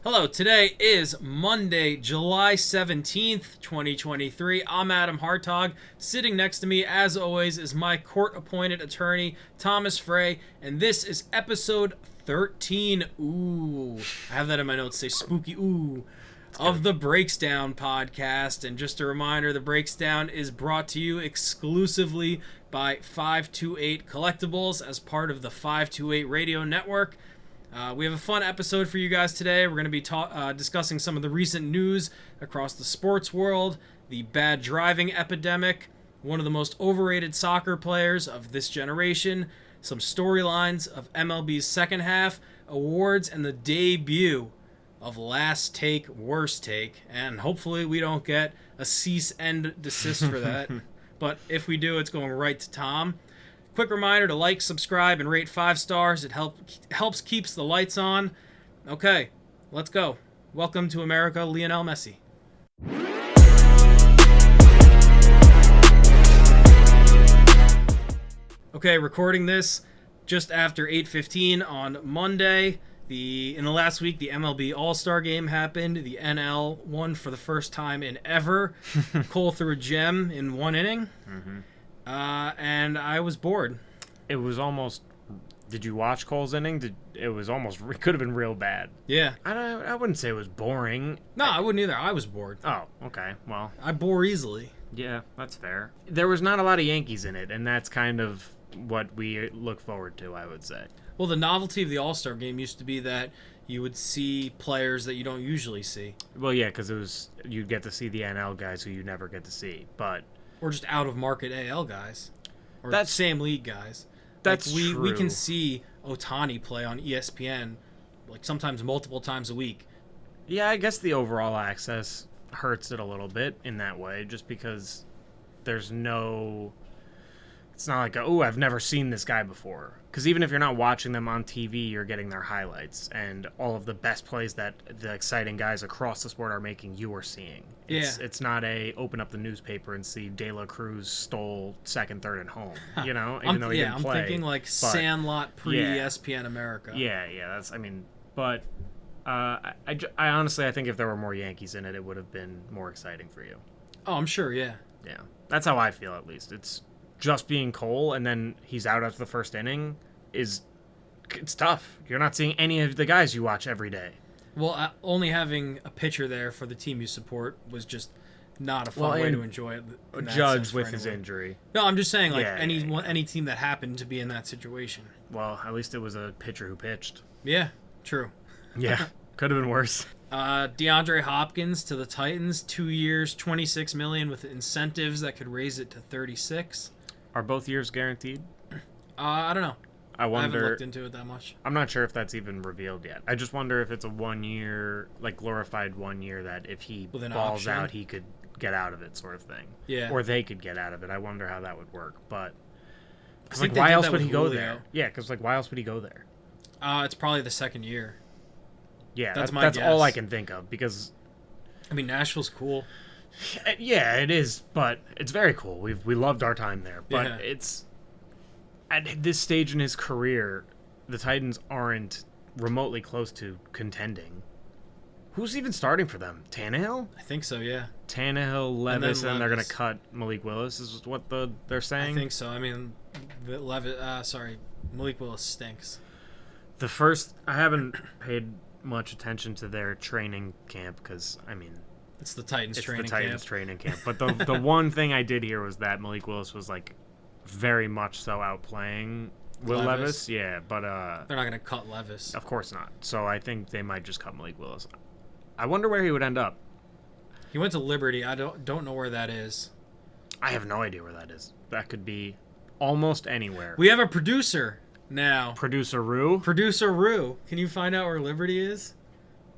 Hello, today is Monday, July 17th, 2023. I'm Adam Hartog. Sitting next to me, as always, is my court-appointed attorney, Thomas Frey, and this is episode 13. Ooh, I have that in my notes, say spooky ooh, of the Breaks Down podcast. And just a reminder, the Breaks Down is brought to you exclusively by 528 Collectibles as part of the 528 Radio Network. We have a fun episode for you guys today. We're going to be discussing some of the recent news across the sports world, the bad driving epidemic, one of the most overrated soccer players of this generation, some storylines of MLB's second half, awards, and the debut of Last Take, Worst Take. And hopefully we don't get a cease and desist for that. But if we do, it's going right to Tom. Quick reminder to like, subscribe, and rate 5 stars. It helps keeps the lights on. Okay, let's go. Welcome to America, Lionel Messi. Okay, recording this just after 8:15 on Monday. In the last week, the MLB All-Star Game happened. The NL won for the first time in ever. Cole threw a gem in one inning. Mm-hmm. And I was bored. It was almost... Did you watch Cole's inning? It could have been real bad. Yeah. I wouldn't say it was boring. No, I wouldn't either. I was bored. Oh, okay. Well. I bore easily. Yeah, that's fair. There was not a lot of Yankees in it, and that's kind of what we look forward to, I would say. Well, the novelty of the All-Star Game used to be that you would see players that you don't usually see. Well, yeah, because you'd get to see the NL guys who you never get to see, but... Or just out-of-market AL guys. Or that's same league guys. That's true. We can see Ohtani play on ESPN, like sometimes multiple times a week. Yeah, I guess the overall access hurts it a little bit in that way, just because there's no... It's not like, I've never seen this guy before. Because even if you're not watching them on TV, you're getting their highlights. And all of the best plays that the exciting guys across the sport are making, you are seeing. It's not open up the newspaper and see De La Cruz stole second, third, and home. You know, even though he didn't play. I'm thinking like Sandlot pre-ESPN America. Yeah, but I honestly, I think if there were more Yankees in it, it would have been more exciting for you. Oh, I'm sure, yeah. Yeah, that's how I feel at least. It's just being Cole, and then he's out after the first inning, it's tough. You're not seeing any of the guys you watch every day. Well, only having a pitcher there for the team you support was just not a fun way to enjoy it. Judge with his injury. No, I'm just saying, any team that happened to be in that situation. Well, at least it was a pitcher who pitched. Yeah, true. Yeah, could have been worse. DeAndre Hopkins to the Titans, 2 years, $26 million with incentives that could raise it to 36. Are both years guaranteed? I don't know. I wonder. I haven't looked into it that much. I'm not sure if that's even revealed yet. I just wonder if it's a 1 year, like glorified 1 year, that if he balls out, he could get out of it, sort of thing. Yeah. Or they could get out of it. I wonder how that would work. But why else would he go there? Yeah, because why else would he go there? It's probably the second year. Yeah, that's all I can think of, because Nashville's cool. Yeah, it is, but it's very cool. We loved our time there, but it's at this stage in his career, the Titans aren't remotely close to contending. Who's even starting for them? Tannehill? I think so, yeah. Tannehill, Levis, and they're going to cut Malik Willis, is what they're saying? I think so. Malik Willis stinks. I haven't paid much attention to their training camp because, it's the Titans training camp. But the one thing I did hear was that Malik Willis was very much so outplaying Will Levis. Yeah, but they're not going to cut Levis. Of course not. So I think they might just cut Malik Willis. I wonder where he would end up. He went to Liberty. I don't know where that is. I have no idea where that is. That could be almost anywhere. We have a producer now. Producer Rue? Producer Rue. Can you find out where Liberty is?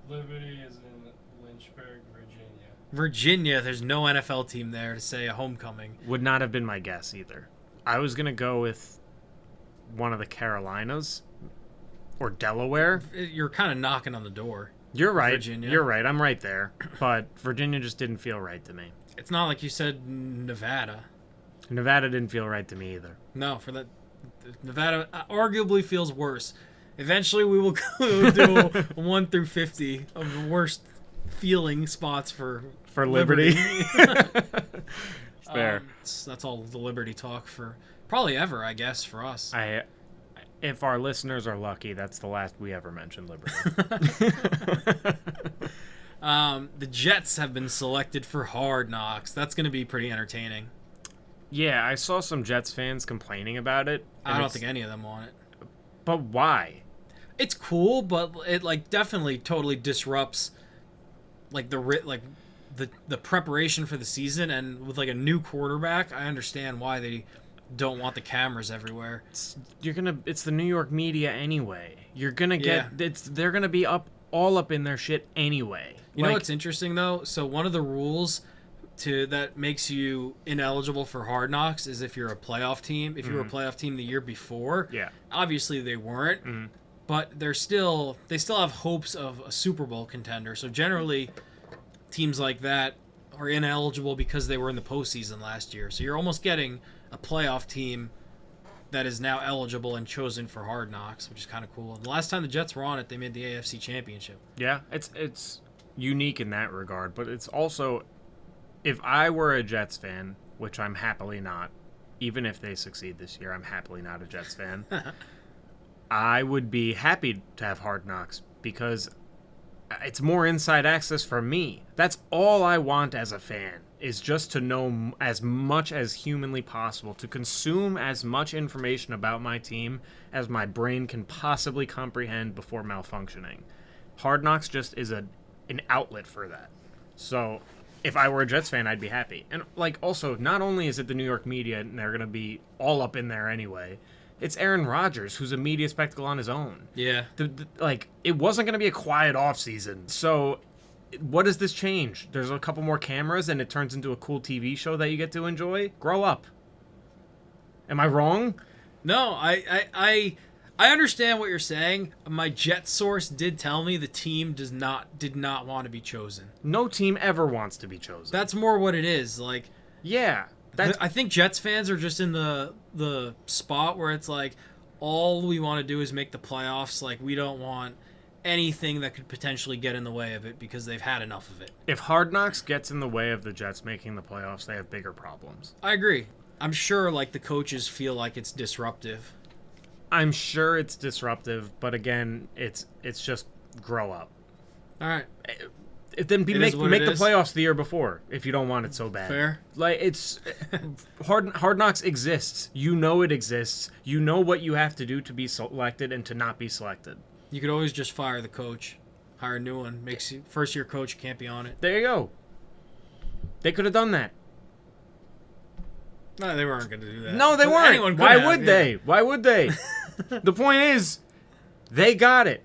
Liberty is in Lynchburg, Virginia. Virginia. There's no NFL team there to say a homecoming. Would not have been my guess either. I was going to go with one of the Carolinas or Delaware. You're kind of knocking on the door. You're right. Virginia. You're right. I'm right there. But Virginia just didn't feel right to me. It's not like you said Nevada. Nevada didn't feel right to me either. No, for that, Nevada arguably feels worse. Eventually, we will do 1 through 50 of the worst feeling spots for Liberty. Fair. That's all the Liberty talk for probably ever, I guess, for us. If our listeners are lucky, that's the last we ever mentioned Liberty. The Jets have been selected for Hard Knocks. That's going to be pretty entertaining. Yeah, I saw some Jets fans complaining about it. I don't think any of them want it. But why? It's cool, but it like definitely totally disrupts like the preparation for the season. And with like a new quarterback, I understand why they don't want the cameras everywhere. It's the New York media anyway. You're gonna get they're gonna be all up in their shit anyway. You know what's interesting though? So one of the rules that makes you ineligible for Hard Knocks is if you're a playoff team. If you were a playoff team the year before, obviously they weren't, but they still have hopes of a Super Bowl contender. So generally, teams like that are ineligible because they were in the postseason last year. So you're almost getting a playoff team that is now eligible and chosen for Hard Knocks, which is kind of cool. And the last time the Jets were on it, they made the AFC Championship. Yeah, it's unique in that regard, but it's also, if I were a Jets fan, which I'm happily not, even if they succeed this year, I'm happily not a Jets fan, I would be happy to have Hard Knocks because it's more inside access for me. That's all I want as a fan, is just to know as much as humanly possible, to consume as much information about my team as my brain can possibly comprehend before malfunctioning. Hard Knocks just is an outlet for that. So if I were a Jets fan, I'd be happy. And like, also, not only is it the New York media, and they're going to be all up in there anyway, it's Aaron Rodgers, who's a media spectacle on his own. Yeah. It wasn't going to be a quiet offseason. So what does this change? There's a couple more cameras, and it turns into a cool TV show that you get to enjoy? Grow up. Am I wrong? No, I understand what you're saying. My Jet source did tell me the team did not want to be chosen. No team ever wants to be chosen. That's more what it is. Like, yeah. I think Jets fans are just in the spot where it's like, all we want to do is make the playoffs. Like, we don't want anything that could potentially get in the way of it because they've had enough of it. If Hard Knocks gets in the way of the Jets making the playoffs, they have bigger problems. I agree. I'm sure like the coaches feel like it's disruptive. I'm sure it's disruptive, but again, it's just grow up. All right. Then make the playoffs the year before if you don't want it so bad. Fair. Like, it's Hard Knocks exists. You know it exists. You know what you have to do to be selected and to not be selected. You could always just fire the coach, hire a new one. Makes you first year coach can't be on it. There you go. They could have done that. No, they weren't going to do that. No, they weren't. Why would they? Why would they? The point is, they got it.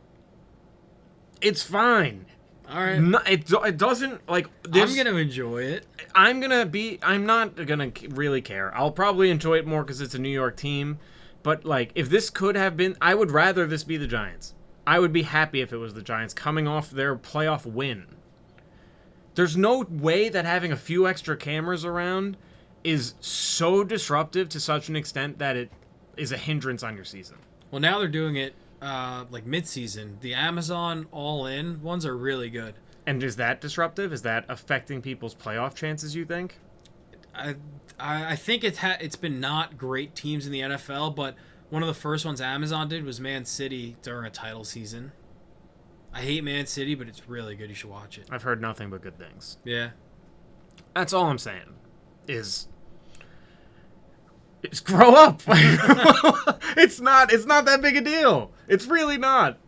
It's fine. All right. No, it doesn't, like, this, I'm going to enjoy it. I'm not going to really care. I'll probably enjoy it more because it's a New York team. But, like, if this could have been, I would rather this be the Giants. I would be happy if it was the Giants coming off their playoff win. There's no way that having a few extra cameras around is so disruptive to such an extent that it is a hindrance on your season. Well, now they're doing it like mid-season. The Amazon All-In ones are really good. And is that disruptive? Is that affecting people's playoff chances, you think? I think it's been not great teams in the NFL, but one of the first ones Amazon did was Man City during a title season. I hate Man City, but it's really good. You should watch it. I've heard nothing but good things. Yeah. That's all I'm saying. Is grow up. It's not that big a deal. It's really not.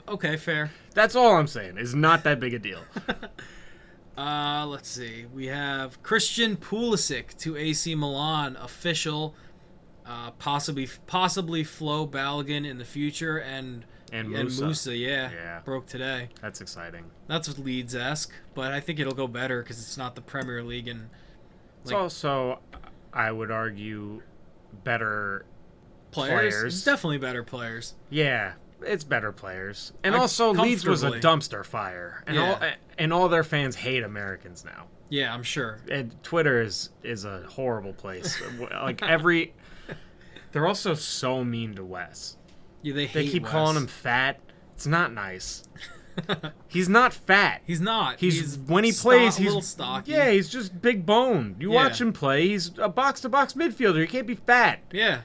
Okay, fair. That's all I'm saying. Is not that big a deal. Let's see. We have Christian Pulisic to AC Milan, official. Possibly Flo Balogun in the future, and Musa, yeah, broke today. That's exciting. That's what Leeds-esque, but I think it'll go better because it's not the Premier League, and it's also, I would argue, better players. It's definitely better players. Yeah, it's better players, and also Leeds was a dumpster fire, and all their fans hate Americans now. Yeah, I'm sure. And Twitter is a horrible place. Like they're also so mean to Wes. Yeah, they They hate keep Wes. calling him fat. It's not nice. He's not fat. He's not. He's when he plays, a he's little stocky. Yeah, he's just big boned. You watch him play, he's a box-to-box midfielder. He can't be fat. Yeah.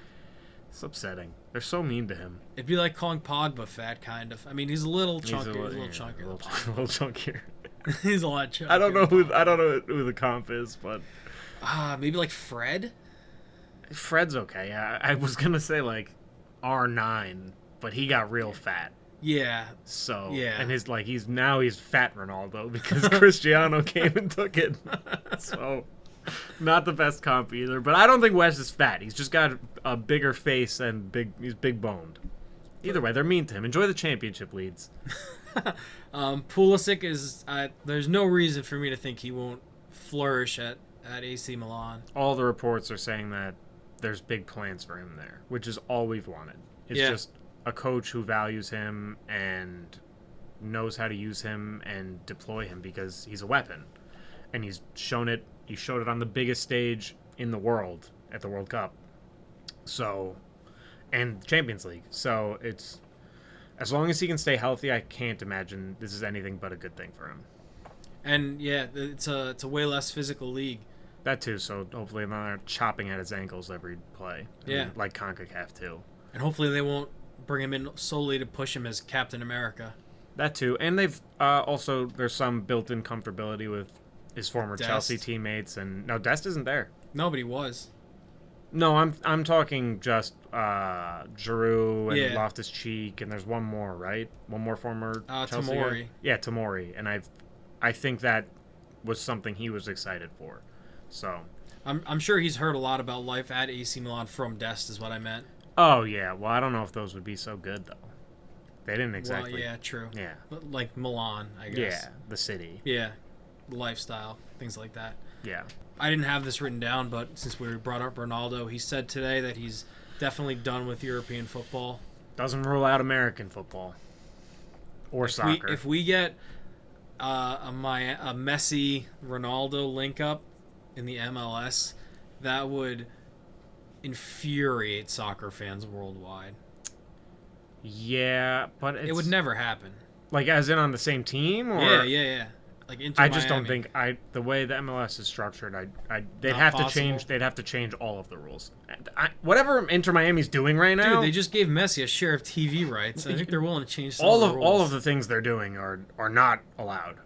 It's upsetting. They're so mean to him. It'd be like calling Pogba fat, kind of. I mean, he's a little chunkier. He's a little chunkier. A little chunkier. He's a lot chunkier. I don't know who the comp is, but maybe like Fred. Fred's okay. I was gonna say like R9, but he got real fat. Yeah. So yeah, and he's fat Ronaldo because Cristiano came and took it. So not the best comp either. But I don't think Wes is fat. He's just got a bigger face and he's big boned. Either way, they're mean to him. Enjoy the championship leads. Pulisic is. There's no reason for me to think he won't flourish at AC Milan. All the reports are saying that there's big plans for him there, which is all we've wanted. It's just a coach who values him and knows how to use him and deploy him because he's a weapon. And he's shown it. He showed it on the biggest stage in the world at the World Cup. So, and Champions League. So it's, as long as he can stay healthy, I can't imagine this is anything but a good thing for him. And yeah, it's a way less physical league. That too. So hopefully they're not chopping at his ankles every play. Like CONCACAF too. And hopefully they won't bring him in solely to push him as Captain America. That too. And they've also, there's some built-in comfortability with his former Dest. Chelsea teammates. And no, Dest isn't there. Nobody was. No, I'm talking just Giroud and Loftus-Cheek, and there's one more, right? One more former Chelsea Tomori. guy? Yeah, Tomori. And I think that was something he was excited for. So I'm sure he's heard a lot about life at AC Milan from Dest, is what I meant. Oh yeah, well I don't know if those would be so good though. They didn't exactly. Well, yeah, true. Yeah. But like Milan, I guess. Yeah, the city. Yeah, lifestyle, things like that. Yeah. I didn't have this written down, but since we brought up Ronaldo, he said today that he's definitely done with European football. Doesn't rule out American football or soccer. If we get a Messi Ronaldo link up in the MLS, that would infuriate soccer fans worldwide. Yeah, but it would never happen. Like as in on the same team, or yeah. Like Inter I just Miami. don't think the way the MLS is structured, they'd Not have possible. to change. They'd have to change all of the rules. Whatever Inter Miami's doing right now, dude, they just gave Messi a share of TV rights. I think they're willing to change some all of the rules. all of the things they're doing are not allowed.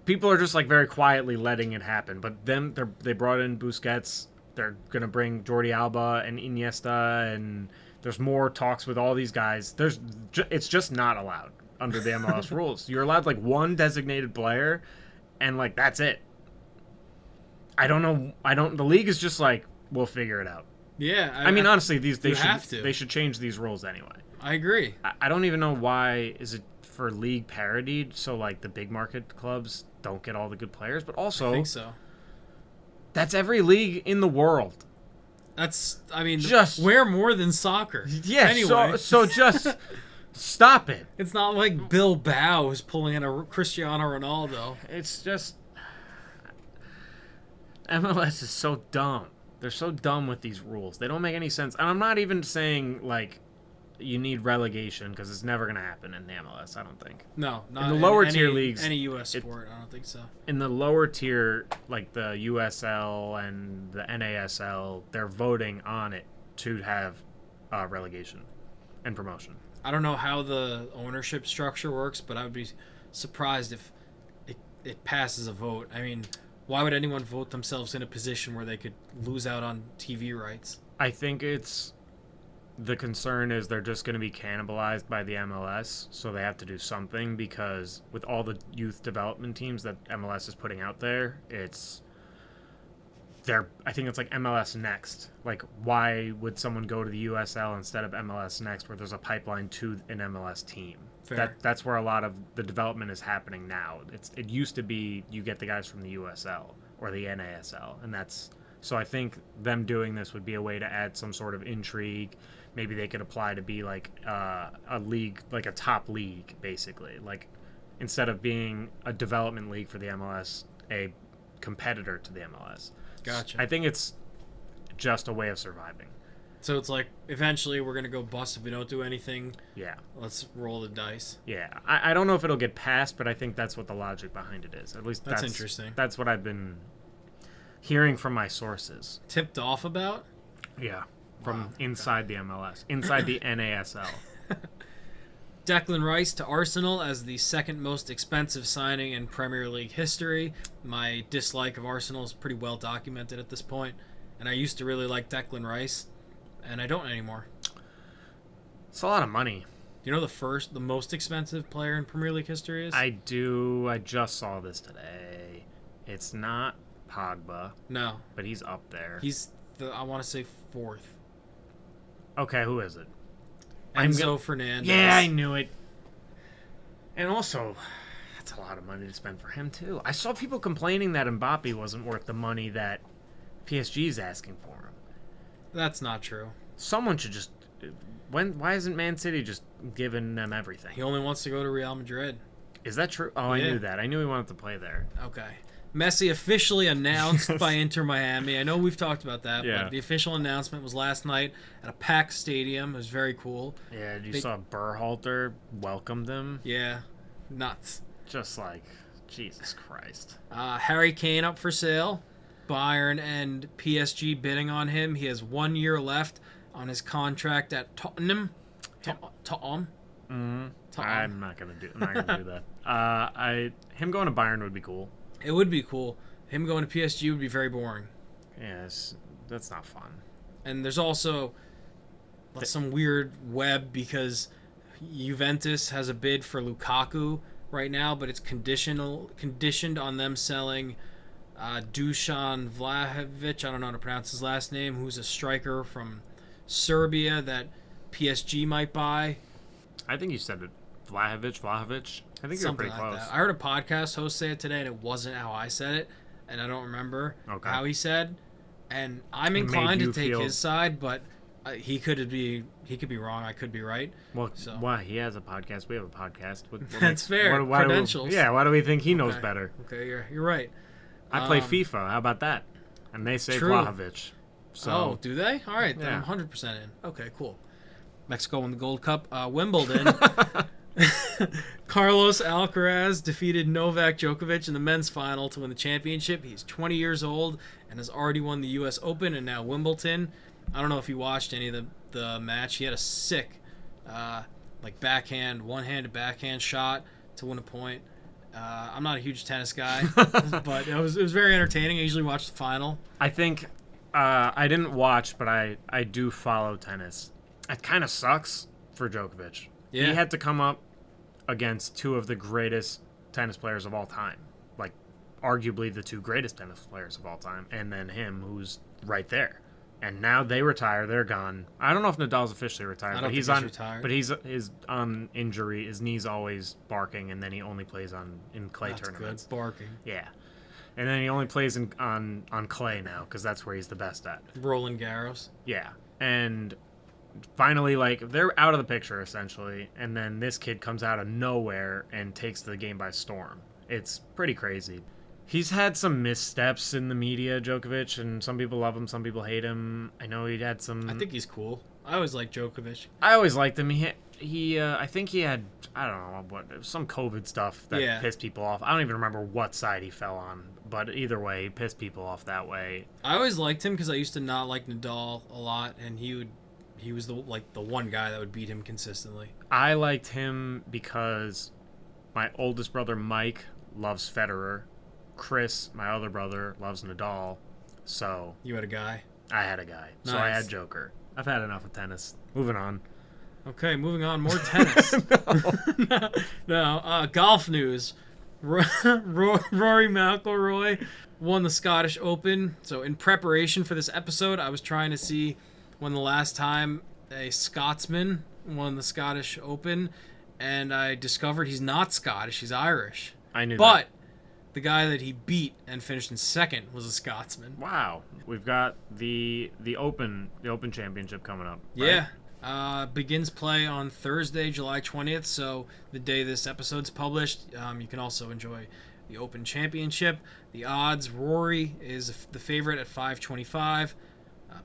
People are just like very quietly letting it happen. But they brought in Busquets. They're gonna bring Jordi Alba and Iniesta, and there's more talks with all these guys. It's just not allowed under the MLS rules. You're allowed like one designated player, and like that's it. I don't know. The league is just like, we'll figure it out. Yeah, I mean, honestly, they should should change these rules anyway. I agree. I don't even know why. Is it for league parodied so like the big market clubs don't get all the good players? But also, I think so. That's every league in the world. Just we're more than soccer. Yeah, anyway. so just stop it. It's not like Bilbao is pulling in a Cristiano Ronaldo. It's just MLS is so dumb. They're so dumb with these rules. They don't make any sense. And I'm not even saying like you need relegation because it's never going to happen in the MLS, I don't think. No, not in the lower tier leagues. Any U.S. sport, I don't think so. In the lower tier, like the USL and the NASL, they're voting on it to have relegation and promotion. I don't know how the ownership structure works, but I would be surprised if it passes a vote. I mean, why would anyone vote themselves in a position where they could lose out on TV rights? I think the concern is they're just going to be cannibalized by the MLS, so they have to do something because with all the youth development teams that MLS is putting out there, I think it's like MLS Next. Like, why would someone go to the USL instead of MLS Next where there's a pipeline to an MLS team? Fair. That's where a lot of the development is happening now. It used to be you get the guys from the USL or the NASL, and so I think them doing this would be a way to add some sort of intrigue. Maybe they could apply to be like a league, like a top league, basically. Like, instead of being a development league for the MLS, a competitor to the MLS. Gotcha. I think it's just a way of surviving. So it's like, eventually we're going to go bust if we don't do anything. Yeah. Let's roll the dice. Yeah. I don't know if it'll get passed, but I think that's what the logic behind it is. At least That's interesting. That's what I've been hearing from my sources. Tipped off about? Yeah. From Wow, inside the MLS. Inside the NASL. Declan Rice to Arsenal as the second most expensive signing in Premier League history. My dislike of Arsenal is pretty well documented at this point, and I used to really like Declan Rice, and I don't anymore. It's a lot of money. Do you know the most expensive player in Premier League history is? I do. I just saw this today. It's not Pogba, No, but he's up there. he's I want to say fourth. Okay, who is it? Enzo Fernandez. Yeah, I knew it. And also, that's a lot of money to spend for him, too. I saw people complaining that Mbappe wasn't worth the money that PSG's asking for him. That's not true. Someone should just... Why isn't Man City just giving them everything? He only wants to go to Real Madrid. Is that true? Oh, I Yeah. knew that. I knew he wanted to play there. Okay. Messi officially announced by Inter Miami. I know we've talked about that, Yeah. but the official announcement was last night at a packed stadium. It was very cool. Yeah, you saw Berhalter welcomed him. Yeah, nuts. Just like, Jesus Christ. Harry Kane up for sale. Bayern and PSG bidding on him. He has 1 year left on his contract at Tottenham. Tottenham. I'm not gonna do that. Him going to Bayern would be cool. It would be cool. Him going to PSG would be very boring. Yes, that's not fun. And there's also some weird web because Juventus has a bid for Lukaku right now, but it's conditioned on them selling Dusan Vlahovic, I don't know how to pronounce his last name, who's a striker from Serbia that PSG might buy. I think you said it. Vlahovic. I think you're pretty close. That. I heard a podcast host say it today, and it wasn't how I said it, and I don't remember how he said. And I'm inclined to take his side, but he could be wrong. I could be right. Well, why? He has a podcast. We have a podcast. That's fair. Credentials. Why do we think he knows better? Okay, you're right. I play FIFA. How about that? And they say Vlahovic. So, do they? All right, then Yeah. I'm 100% in. Okay, cool. Mexico won the Gold Cup. Wimbledon. Carlos Alcaraz defeated Novak Djokovic in the men's final to win the championship. He's 20 years old and has already won the U.S. Open and now Wimbledon. I don't know if you watched any of the match. He had a sick, one-handed backhand shot to win a point. I'm not a huge tennis guy, but it was very entertaining. I usually watch the final. I think I didn't watch, but I do follow tennis. It kind of sucks for Djokovic. Yeah. He had to come up against two of the greatest tennis players of all time. Like, arguably the two greatest tennis players of all time. And then him, who's right there. And now they retire. They're gone. I don't know if Nadal's officially retired. I don't but he's think on, he's retired. But he's on injury. His knee's always barking, and then he only plays in clay That's tournaments. good. Barking. Yeah. And then he only plays on clay now, because that's where he's the best at. Roland Garros. Yeah. And finally, they're out of the picture, essentially. And then this kid comes out of nowhere and takes the game by storm. It's pretty crazy. He's had some missteps in the media, Djokovic, and some people love him, some people hate him. I know he had some... I think he's cool. I always liked Djokovic. I always liked him. I think he had, I don't know, some COVID stuff that pissed people off. I don't even remember what side he fell on, but either way, he pissed people off that way. I always liked him because I used to not like Nadal a lot, and he was the one guy that would beat him consistently. I liked him because my oldest brother Mike loves Federer. Chris, my other brother, loves Nadal. So You had a guy? I had a guy. Nice. So I had Joker. I've had enough of tennis. Moving on. Okay, moving on. More tennis. No. Golf news. Rory McIlroy won the Scottish Open. So in preparation for this episode, I was trying to see when the last time a Scotsman won the Scottish Open, and I discovered he's not Scottish. He's Irish. I knew that. But the guy that he beat and finished in second was a Scotsman. Wow. We've got the Open Championship coming up. Right? Yeah. Begins play on Thursday, July 20th. So the day this episode's published, you can also enjoy the Open Championship. The odds, Rory is the favorite at 525.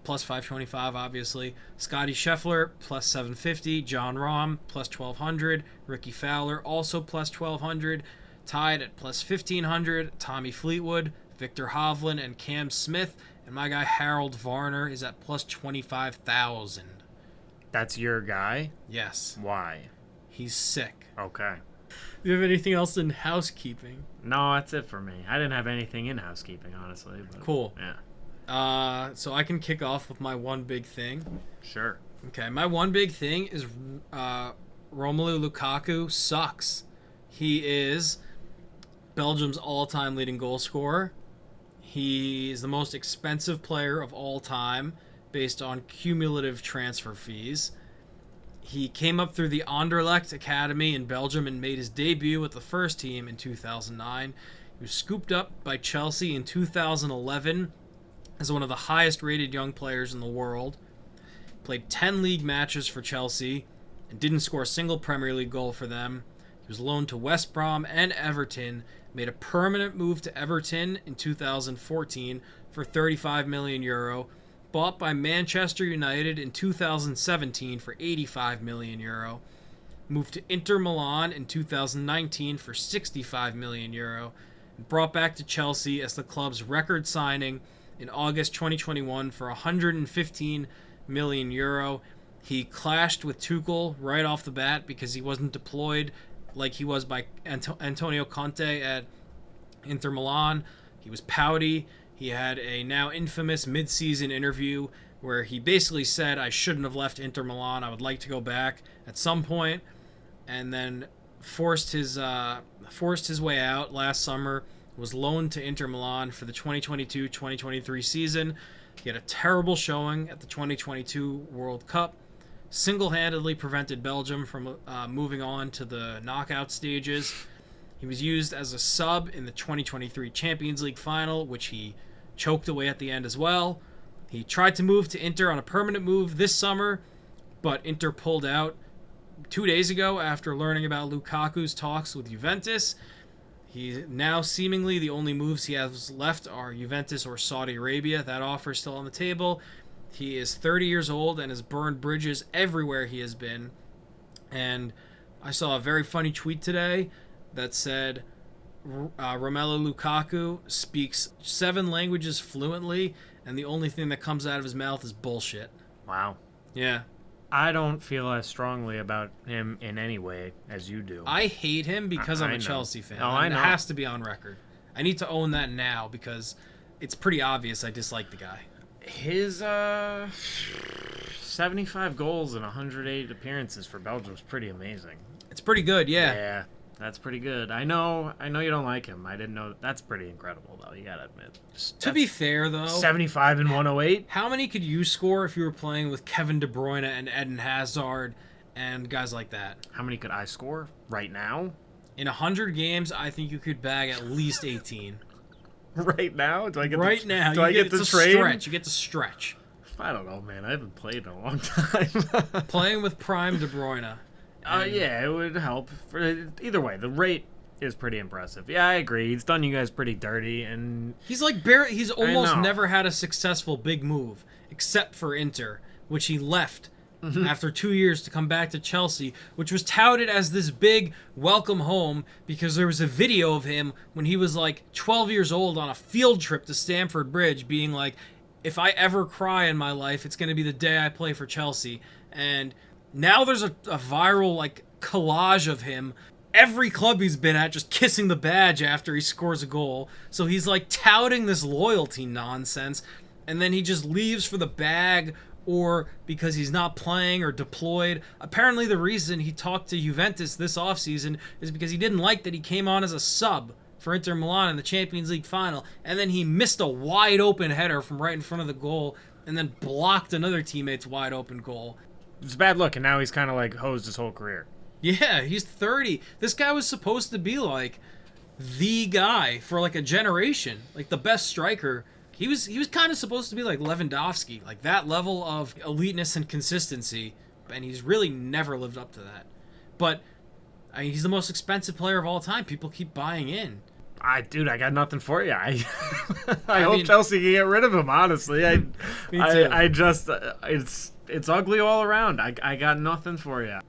plus 525, obviously. Scotty Scheffler, plus 750. John Rahm, plus 1200. Ricky Fowler, also plus 1200. Tied at plus 1500. Tommy Fleetwood, Victor Hovland, and Cam Smith. And my guy Harold Varner is at plus 25,000. That's your guy? Yes. Why? He's sick. Okay. Do you have anything else in housekeeping? No, that's it for me. I didn't have anything in housekeeping, honestly. But, Cool. Yeah. So I can kick off with my one big thing. Sure. Okay, my one big thing is Romelu Lukaku sucks. He is Belgium's all-time leading goal scorer. He is the most expensive player of all time based on cumulative transfer fees. He came up through the Anderlecht Academy in Belgium and made his debut with the first team in 2009. He was scooped up by Chelsea in 2011 as one of the highest-rated young players in the world. Played 10 league matches for Chelsea and didn't score a single Premier League goal for them. He was loaned to West Brom and Everton, made a permanent move to Everton in 2014 for €35 million, bought by Manchester United in 2017 for €85 million, moved to Inter Milan in 2019 for €65 million, and brought back to Chelsea as the club's record signing in August 2021 for €115 million. He clashed with Tuchel right off the bat because he wasn't deployed like he was by Antonio Conte at Inter Milan. He was pouty. He had a now infamous mid-season interview where he basically said, I shouldn't have left Inter Milan. I would like to go back at some point. And then forced his way out last summer. Was loaned to Inter Milan for the 2022-2023 season. He had a terrible showing at the 2022 World Cup. Single-handedly prevented Belgium from moving on to the knockout stages. He was used as a sub in the 2023 Champions League final, which he choked away at the end as well. He tried to move to Inter on a permanent move this summer, but Inter pulled out 2 days ago after learning about Lukaku's talks with Juventus. He now seemingly the only moves he has left are Juventus or Saudi Arabia. That offer is still on the table. He is 30 years old and has burned bridges everywhere he has been. And I saw a very funny tweet today that said Romelu Lukaku speaks 7 languages fluently, and the only thing that comes out of his mouth is bullshit. Wow. Yeah. I don't feel as strongly about him in any way as you do. I hate him because I'm a know. Chelsea fan. Oh, I know. It has to be on record. I need to own that now because it's pretty obvious I dislike the guy. His 75 goals and 108 appearances for Belgium is pretty amazing. It's pretty good, yeah. Yeah, that's pretty good. I know you don't like him. I didn't know. That's pretty incredible, though. You gotta admit. To be fair, though, 75 and 108. how many could you score if you were playing with Kevin De Bruyne and Eden Hazard and guys like that? How many could I score right now? In 100 games, I think you could bag at least 18. Right now? Do I get Right now, Do I get to train? Stretch. You get to stretch. I don't know, man. I haven't played in a long time. Playing with prime De Bruyne. Yeah, it would help. Either way, the rate is pretty impressive. Yeah, I agree. He's done you guys pretty dirty, and He's he's almost never had a successful big move, except for Inter, which he left after 2 years to come back to Chelsea, which was touted as this big welcome home because there was a video of him when he was like 12 years old on a field trip to Stamford Bridge being like, if I ever cry in my life, it's going to be the day I play for Chelsea. And now there's a viral like collage of him every club he's been at just kissing the badge after he scores a goal. So he's like touting this loyalty nonsense, and then he just leaves for the bag or because he's not playing or deployed. Apparently the reason he talked to Juventus this offseason is because he didn't like that he came on as a sub for Inter Milan in the Champions League final, and then he missed a wide open header from right in front of the goal and then blocked another teammate's wide open goal. it's bad look, and now he's kind of like hosed his whole career. Yeah, he's 30. This guy was supposed to be like the guy for like a generation, like the best striker. He was kind of supposed to be like Lewandowski, like that level of eliteness and consistency, and he's really never lived up to that. But I mean, he's the most expensive player of all time. People keep buying in. I got nothing for you. I hope mean, Chelsea can get rid of him. Honestly, Me too. I just it's ugly all around. I got nothing for you.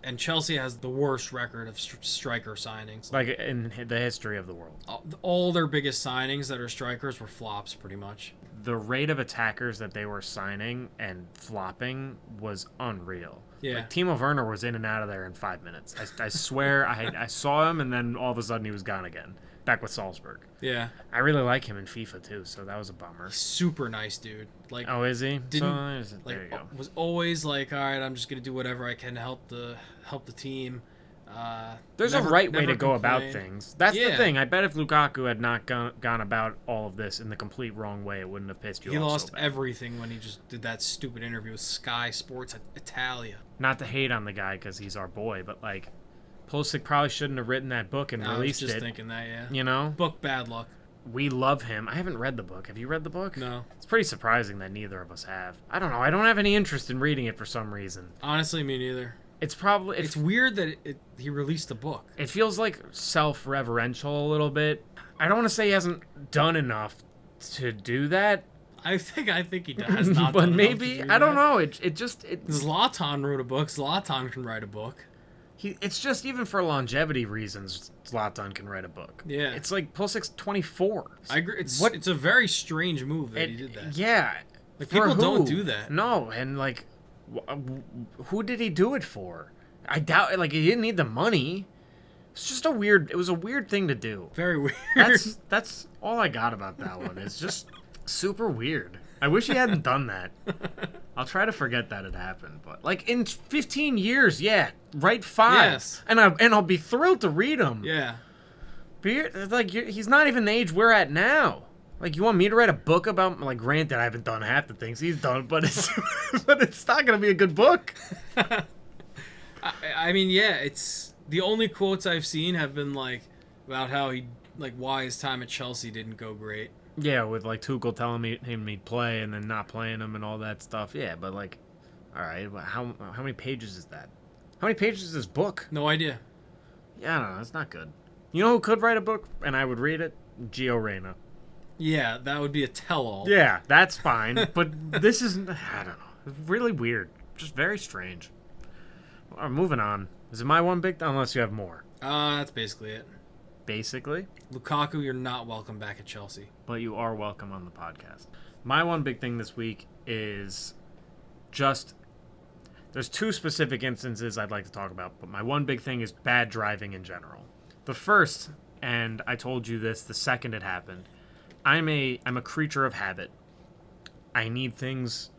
And Chelsea has the worst record of striker signings. Like in the history of the world, All their biggest signings that are strikers were flops, pretty much. the rate of attackers that they were signing and flopping was unreal. Yeah. Like Timo Werner was in and out of there in 5 minutes. I swear I saw him and then all of a sudden he was gone again. Back with Salzburg. Yeah. I really like him in FIFA too, so that was a bummer. Super nice dude. Like, Oh, is he? Didn't- There like you go. was always like, all right, I'm just gonna do whatever I can to help the team. There's Never- a right way never to go about complain. things. That's the Yeah. thing. I bet if Lukaku had not gone about all of this in the complete wrong way, it wouldn't have pissed you He off lost so bad. everything when he just did that stupid interview with Sky Sports Italia. Not to hate on the guy because he's our boy, but like, Pulisic probably shouldn't have written that book and I was released just it. thinking that, yeah. You know? Book bad luck. We love him. I haven't read the book. Have you read the book? No. It's pretty surprising that neither of us have. I don't know. I don't have any interest in reading it for some reason. Honestly, me neither. It's probably It's weird that he released a book. it feels like self-reverential a little bit. I don't want to say he hasn't done enough to do that, I think he has not. but done enough maybe to do I don't that. know. It just Zlatan wrote a book. Zlatan can write a book. it's just even for longevity reasons. Zlatan can write a book. Yeah. It's like Pulisic's 24. I agree. It's What- it's a very strange move that he did that. Yeah. Like, For people don't who? do that. No, and like, who did he do it for? I doubt. Like, he didn't need the money. It's just it was a weird thing to do. Very weird. That's all I got about that one. It's just super weird. I wish he hadn't done that. I'll try to forget that it happened, but like in 15 years, yeah, write 5, Yes. and I'll be thrilled to read them. Yeah. He's not even the age we're at now. Like, you want me to write a book about, like, granted, I haven't done half the things he's done, but it's but it's not gonna be a good book. I mean, yeah, it's the only quotes I've seen have been like about how why his time at Chelsea didn't go great. Yeah, with like Tuchel telling him he'd play and then not playing him and all that stuff. Yeah, but like, all right, how many pages is that? How many pages is this book? No idea. Yeah, I don't know. It's not good. You know who could write a book and I would read it? Gio Reyna. Yeah, that would be a tell-all. Yeah, that's fine. But this isn't. I don't know. It's really weird. Just very strange. Moving on. Is it my one big? Unless you have more. That's basically it. Basically. Lukaku, you're not welcome back at Chelsea. But you are welcome on the podcast. My one big thing this week is just there's 2 specific instances I'd like to talk about, but my one big thing is bad driving in general. The first, and I told you this the second it happened, I'm a creature of habit. I need things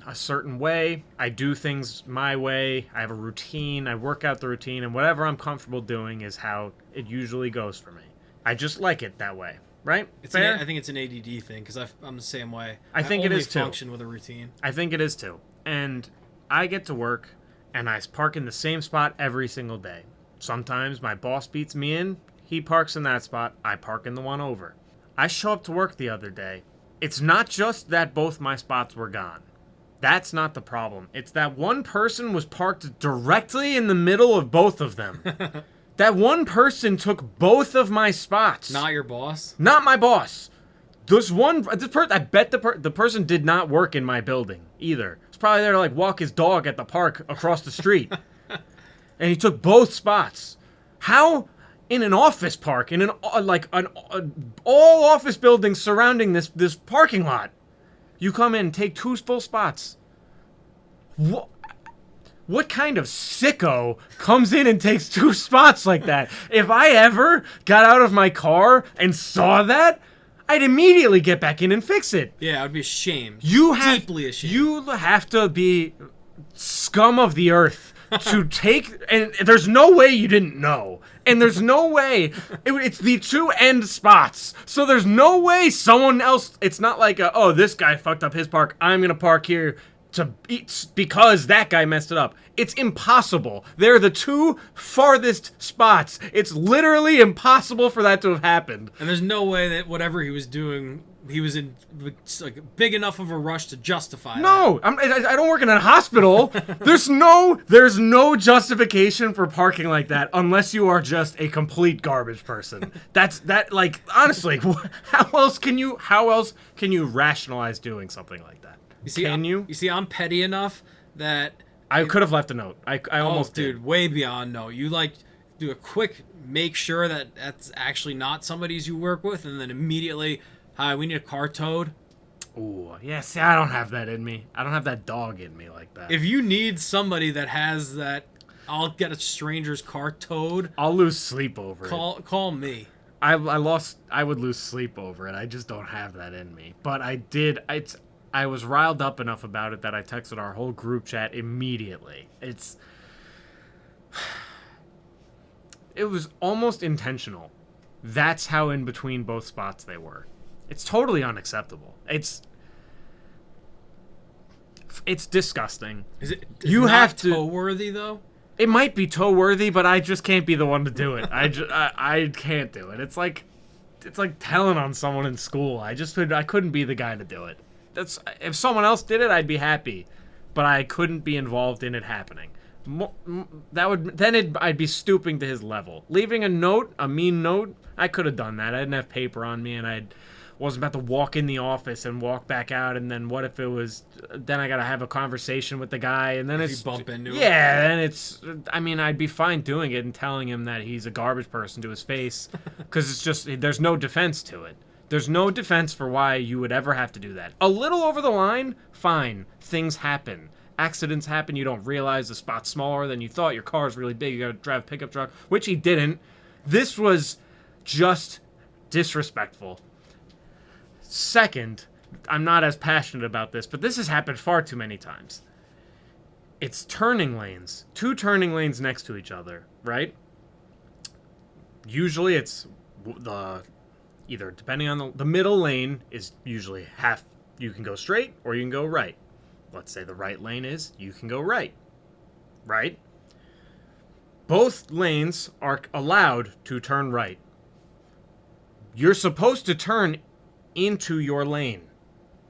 a certain way. I do things my way. I have a routine. I work out the routine, and whatever I'm comfortable doing is how it usually goes for me. I just like it that way, right? Fair? I think it's an ADD thing because I'm the same way. I think it only is too. function with a routine. I think it is too. And I get to work, and I park in the same spot every single day. Sometimes my boss beats me in. He parks in that spot. I park in the one over. I show up to work the other day. It's not just that both my spots were gone. That's not the problem. It's that one person was parked directly in the middle of both of them. That one person took both of my spots. Not your boss. Not my boss. I bet the person did not work in my building either. He's probably there to like walk his dog at the park across the street. And he took both spots. How in an office park, in an all office buildings surrounding this parking lot, you come in and take 2 full spots? What kind of sicko comes in and takes 2 spots like that? If I ever got out of my car and saw that, I'd immediately get back in and fix it. Yeah, I'd be ashamed. Deeply ashamed. You have to be scum of the earth to take, and there's no way you didn't know. And there's no way, it's the 2 end spots. So there's no way someone else, it's not like, oh, this guy fucked up his park, I'm going to park here because that guy messed it up. It's impossible. They're the 2 farthest spots. It's literally impossible for that to have happened. And there's no way that whatever he was doing he was in like big enough of a rush to justify that. No, I don't work in a hospital. There's no justification for parking like that unless you are just a complete garbage person. Like honestly, how else can you rationalize doing something like that? You see, I'm petty enough that I could have left a note. I almost did. Dude, way beyond no. You like do a quick make sure that that's actually not somebody's you work with, and then immediately, hi, we need a car towed. Ooh, yeah. See, I don't have that in me. I don't have that dog in me like that. If you need somebody that has that, I'll get a stranger's car towed. I'll lose sleep over it. Call me. I would lose sleep over it. I just don't have that in me. But I did. I was riled up enough about it that I texted our whole group chat immediately. It was almost intentional. That's how in between both spots they were. It's totally unacceptable. It's disgusting. Is it you not have to tow worthy though? It might be tow worthy, but I just can't be the one to do it. I can't do it. It's like telling on someone in school. I couldn't be the guy to do it. If someone else did it, I'd be happy, but I couldn't be involved in it happening. I'd be stooping to his level. Leaving a mean note, I could have done that. I didn't have paper on me, and I wasn't about to walk in the office and walk back out. And then what if it was? Then I gotta have a conversation with the guy, and then If you bump into him. Yeah, then I'd be fine doing it and telling him that he's a garbage person to his face, because it's just there's no defense to it. There's no defense for why you would ever have to do that. A little over the line, fine. Things happen. Accidents happen. You don't realize the spot's smaller than you thought. Your car's really big. You got to drive a pickup truck, which he didn't. This was just disrespectful. Second, I'm not as passionate about this, but this has happened far too many times. It's turning lanes. 2 turning lanes next to each other, right? Usually it's either depending on the middle lane is usually half. You can go straight or you can go right. Let's say the right lane is you can go right. Right? Both lanes are allowed to turn right. You're supposed to turn into your lane.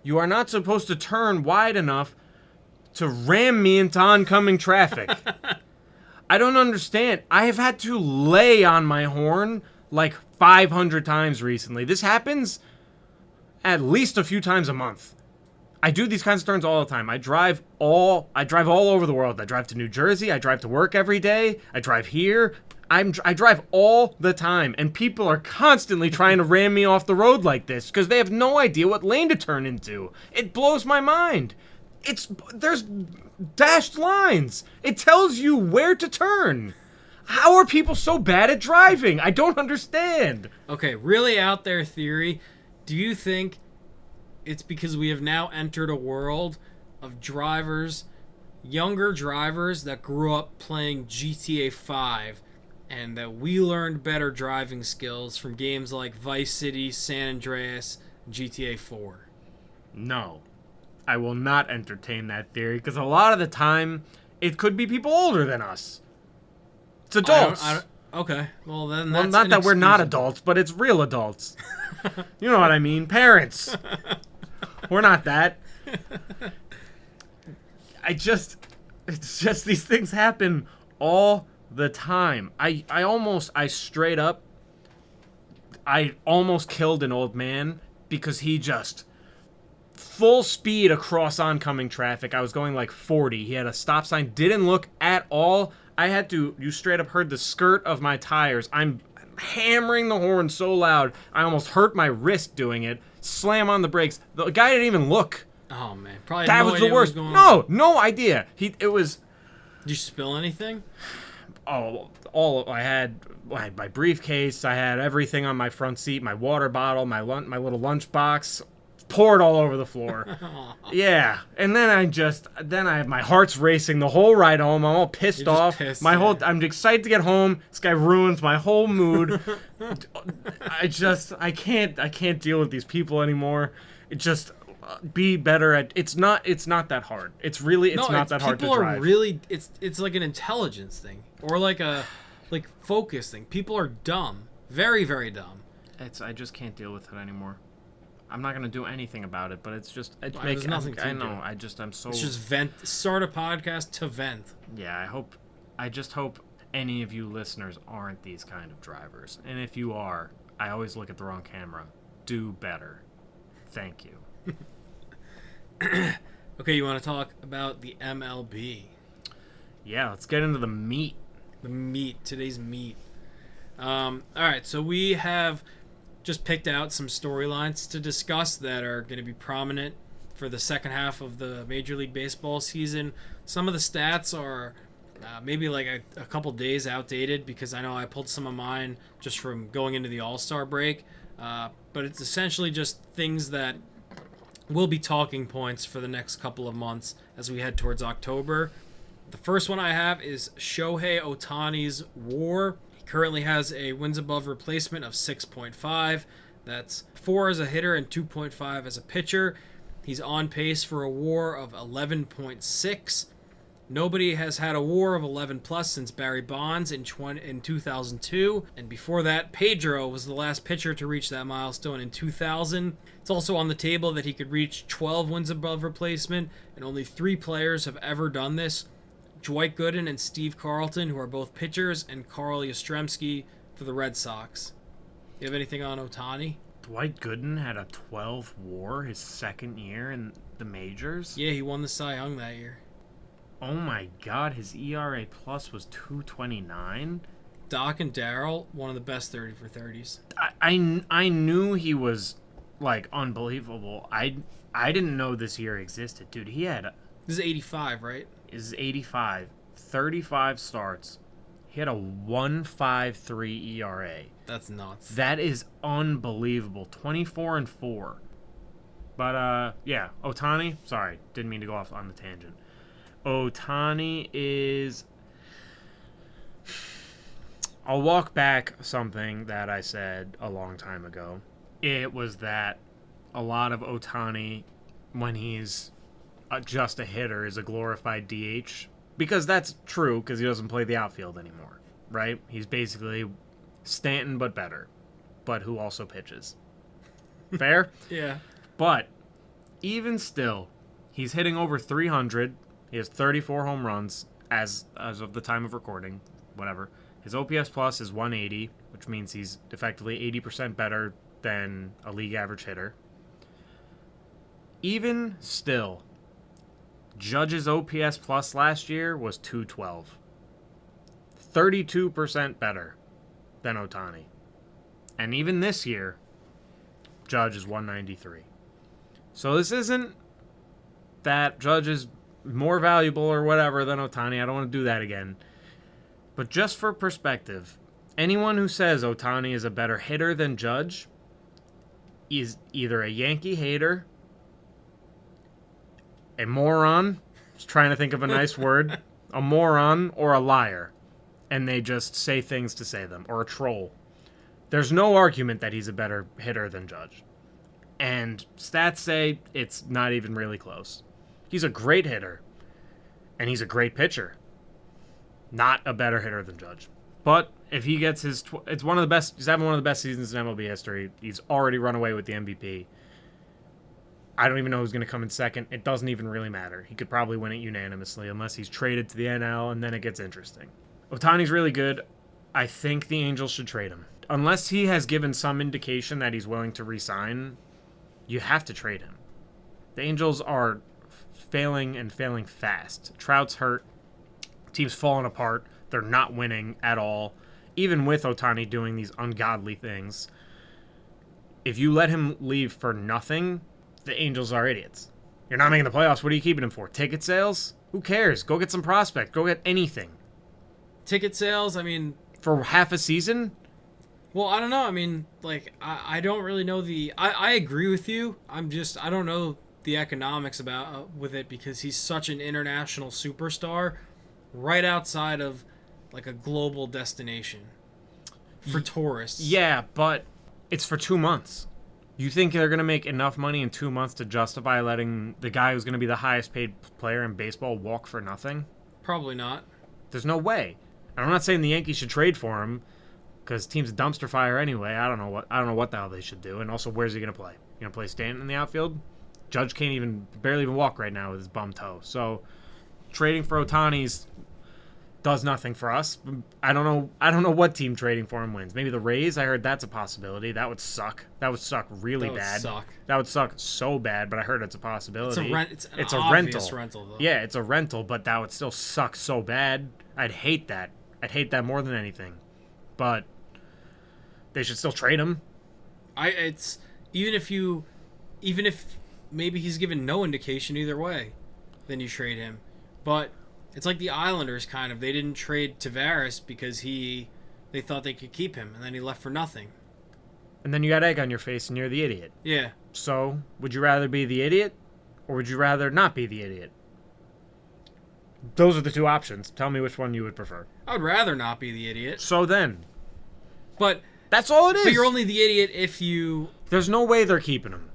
You are not supposed to turn wide enough to ram me into oncoming traffic. I don't understand. I have had to lay on my horn like 500 times recently. This happens at least a few times a month. I do these kinds of turns all the time. I drive all over the world. I drive to New Jersey. I drive to work every day. I drive here. I drive all the time, and people are constantly trying to ram me off the road like this because they have no idea what lane to turn into. It blows my mind. There's dashed lines. It tells you where to turn. How are people so bad at driving? I don't understand. Okay, really out there theory. Do you think it's because we have now entered a world of drivers, younger drivers that grew up playing GTA 5, and that we learned better driving skills from games like Vice City, San Andreas, and GTA 4? No. I will not entertain that theory, because a lot of the time, it could be people older than us. It's adults. Okay, well then that's not that we're not adults, but it's real adults. You know what I mean? Parents. We're not that. It's just these things happen all the time. I almost killed an old man because he just full speed across oncoming traffic. I was going like 40. He had a stop sign, didn't look at all. You straight up heard the skirt of my tires. I'm hammering the horn so loud, I almost hurt my wrist doing it. Slam on the brakes. The guy didn't even look. Oh man, probably that no was idea the worst. What was going on. No idea. Did you spill anything? I had my briefcase. I had everything on my front seat. My water bottle, my little lunch box. Poured all over the floor. Yeah, and then I have my heart's racing the whole ride home. I'm all pissed off. I'm excited to get home. This guy ruins my whole mood. I can't deal with these people anymore. It just be better at. It's not that hard. It's not that hard to drive. People are really. It's like an intelligence thing or like a focus thing. People are dumb, very very dumb. I just can't deal with it anymore. I'm not gonna do anything about it, but it's just There's nothing to I know. do. I'm so. It's just vent. Start a podcast to vent. Yeah, I just hope any of you listeners aren't these kind of drivers. And if you are, I always look at the wrong camera. Do better. Thank you. Okay, you want to talk about the MLB? Yeah, let's get into the meat. Today's meat. All right, so we have just picked out some storylines to discuss that are going to be prominent for the second half of the Major League Baseball season. Some of the stats are maybe like a couple days outdated because I know I pulled some of mine just from going into the All-Star break. But it's essentially just things that will be talking points for the next couple of months as we head towards October. The first one I have is Shohei Ohtani's WAR. He currently has a wins above replacement of 6.5. That's 4 as a hitter and 2.5 as a pitcher. He's on pace for a WAR of 11.6. Nobody has had a WAR of 11 plus since Barry Bonds in 2002, and before that, Pedro was the last pitcher to reach that milestone in 2000. It's also on the table that he could reach 12 wins above replacement, and only 3 players have ever done this: Dwight Gooden and Steve Carlton, who are both pitchers, and Carl Yastrzemski for the Red Sox. You have anything on Ohtani? Dwight Gooden had a 12 WAR his second year in the majors. Yeah, he won the Cy Young that year. Oh my God, his ERA plus was 2.29. Doc and Darryl, one of the best 30 for 30s. I knew he was like unbelievable. I didn't know this year existed, dude. This is 85, right? This is 85, 35 starts. He had a 1.53 ERA. That's nuts. That is unbelievable. 24-4. But yeah, Ohtani. Sorry, didn't mean to go off on the tangent. Ohtani is... I'll walk back something that I said a long time ago. It was that a lot of Ohtani, when he's just a hitter, is a glorified DH. Because that's true, because he doesn't play the outfield anymore, right? He's basically Stanton, but better. But who also pitches. Fair? Yeah. But even still, he's hitting over 300. He has 34 home runs as of the time of recording, whatever. His OPS plus is 180, which means he's effectively 80% better than a league average hitter. Even still, Judge's OPS plus last year was 212. 32% better than Ohtani. And even this year, Judge is 193. So this isn't that Judge is more valuable or whatever than Ohtani. I don't want to do that again. But just for perspective, anyone who says Ohtani is a better hitter than Judge is either a Yankee hater, a moron, just trying to think of a nice word, a moron, or a liar. And they just say things to say them, or a troll. There's no argument that he's a better hitter than Judge. And stats say it's not even really close. He's a great hitter, and he's a great pitcher. Not a better hitter than Judge. But if he gets his... it's one of the best... he's having one of the best seasons in MLB history. He's already run away with the MVP. I don't even know who's going to come in second. It doesn't even really matter. He could probably win it unanimously unless he's traded to the NL, and then it gets interesting. Ohtani's really good. I think the Angels should trade him. Unless he has given some indication that he's willing to re-sign, you have to trade him. The Angels are failing and failing fast. Trout's hurt. Team's falling apart. They're not winning at all. Even with Ohtani doing these ungodly things. If you let him leave for nothing, the Angels are idiots. You're not making the playoffs. What are you keeping him for? Ticket sales? Who cares? Go get some prospects. Go get anything. Ticket sales, I mean... for half a season? Well, I don't know. I mean, like, I don't really know the... I agree with you. I don't know the economics with it because he's such an international superstar right outside of, like, a global destination for tourists. Yeah, but it's for 2 months. You think they're going to make enough money in 2 months to justify letting the guy who's going to be the highest paid player in baseball walk for nothing? Probably not. There's no way. And I'm not saying the Yankees should trade for him because team's a dumpster fire anyway. I don't know what the hell they should do. And also, where's he going to play? play Stanton in the outfield. Judge can't barely even walk right now with his bum toe. So trading for Ohtani's does nothing for us. I don't know what team trading for him wins. Maybe the Rays. I heard that's a possibility. That would suck. That would suck really bad. That would suck so bad. But I heard it's a possibility. It's a rental though. Yeah, it's a rental, but that would still suck so bad. I'd hate that. I'd hate that more than anything. But they should still trade him. Even if maybe he's given no indication either way, then you trade him. But it's like the Islanders kind of. They didn't trade Tavares because they thought they could keep him, and then he left for nothing. And then you got egg on your face, and you're the idiot. Yeah. So, would you rather be the idiot, or would you rather not be the idiot? Those are the two options. Tell me which one you would prefer. I would rather not be the idiot. So then. But that's all it is. But you're only the idiot if you... There's no way they're keeping him.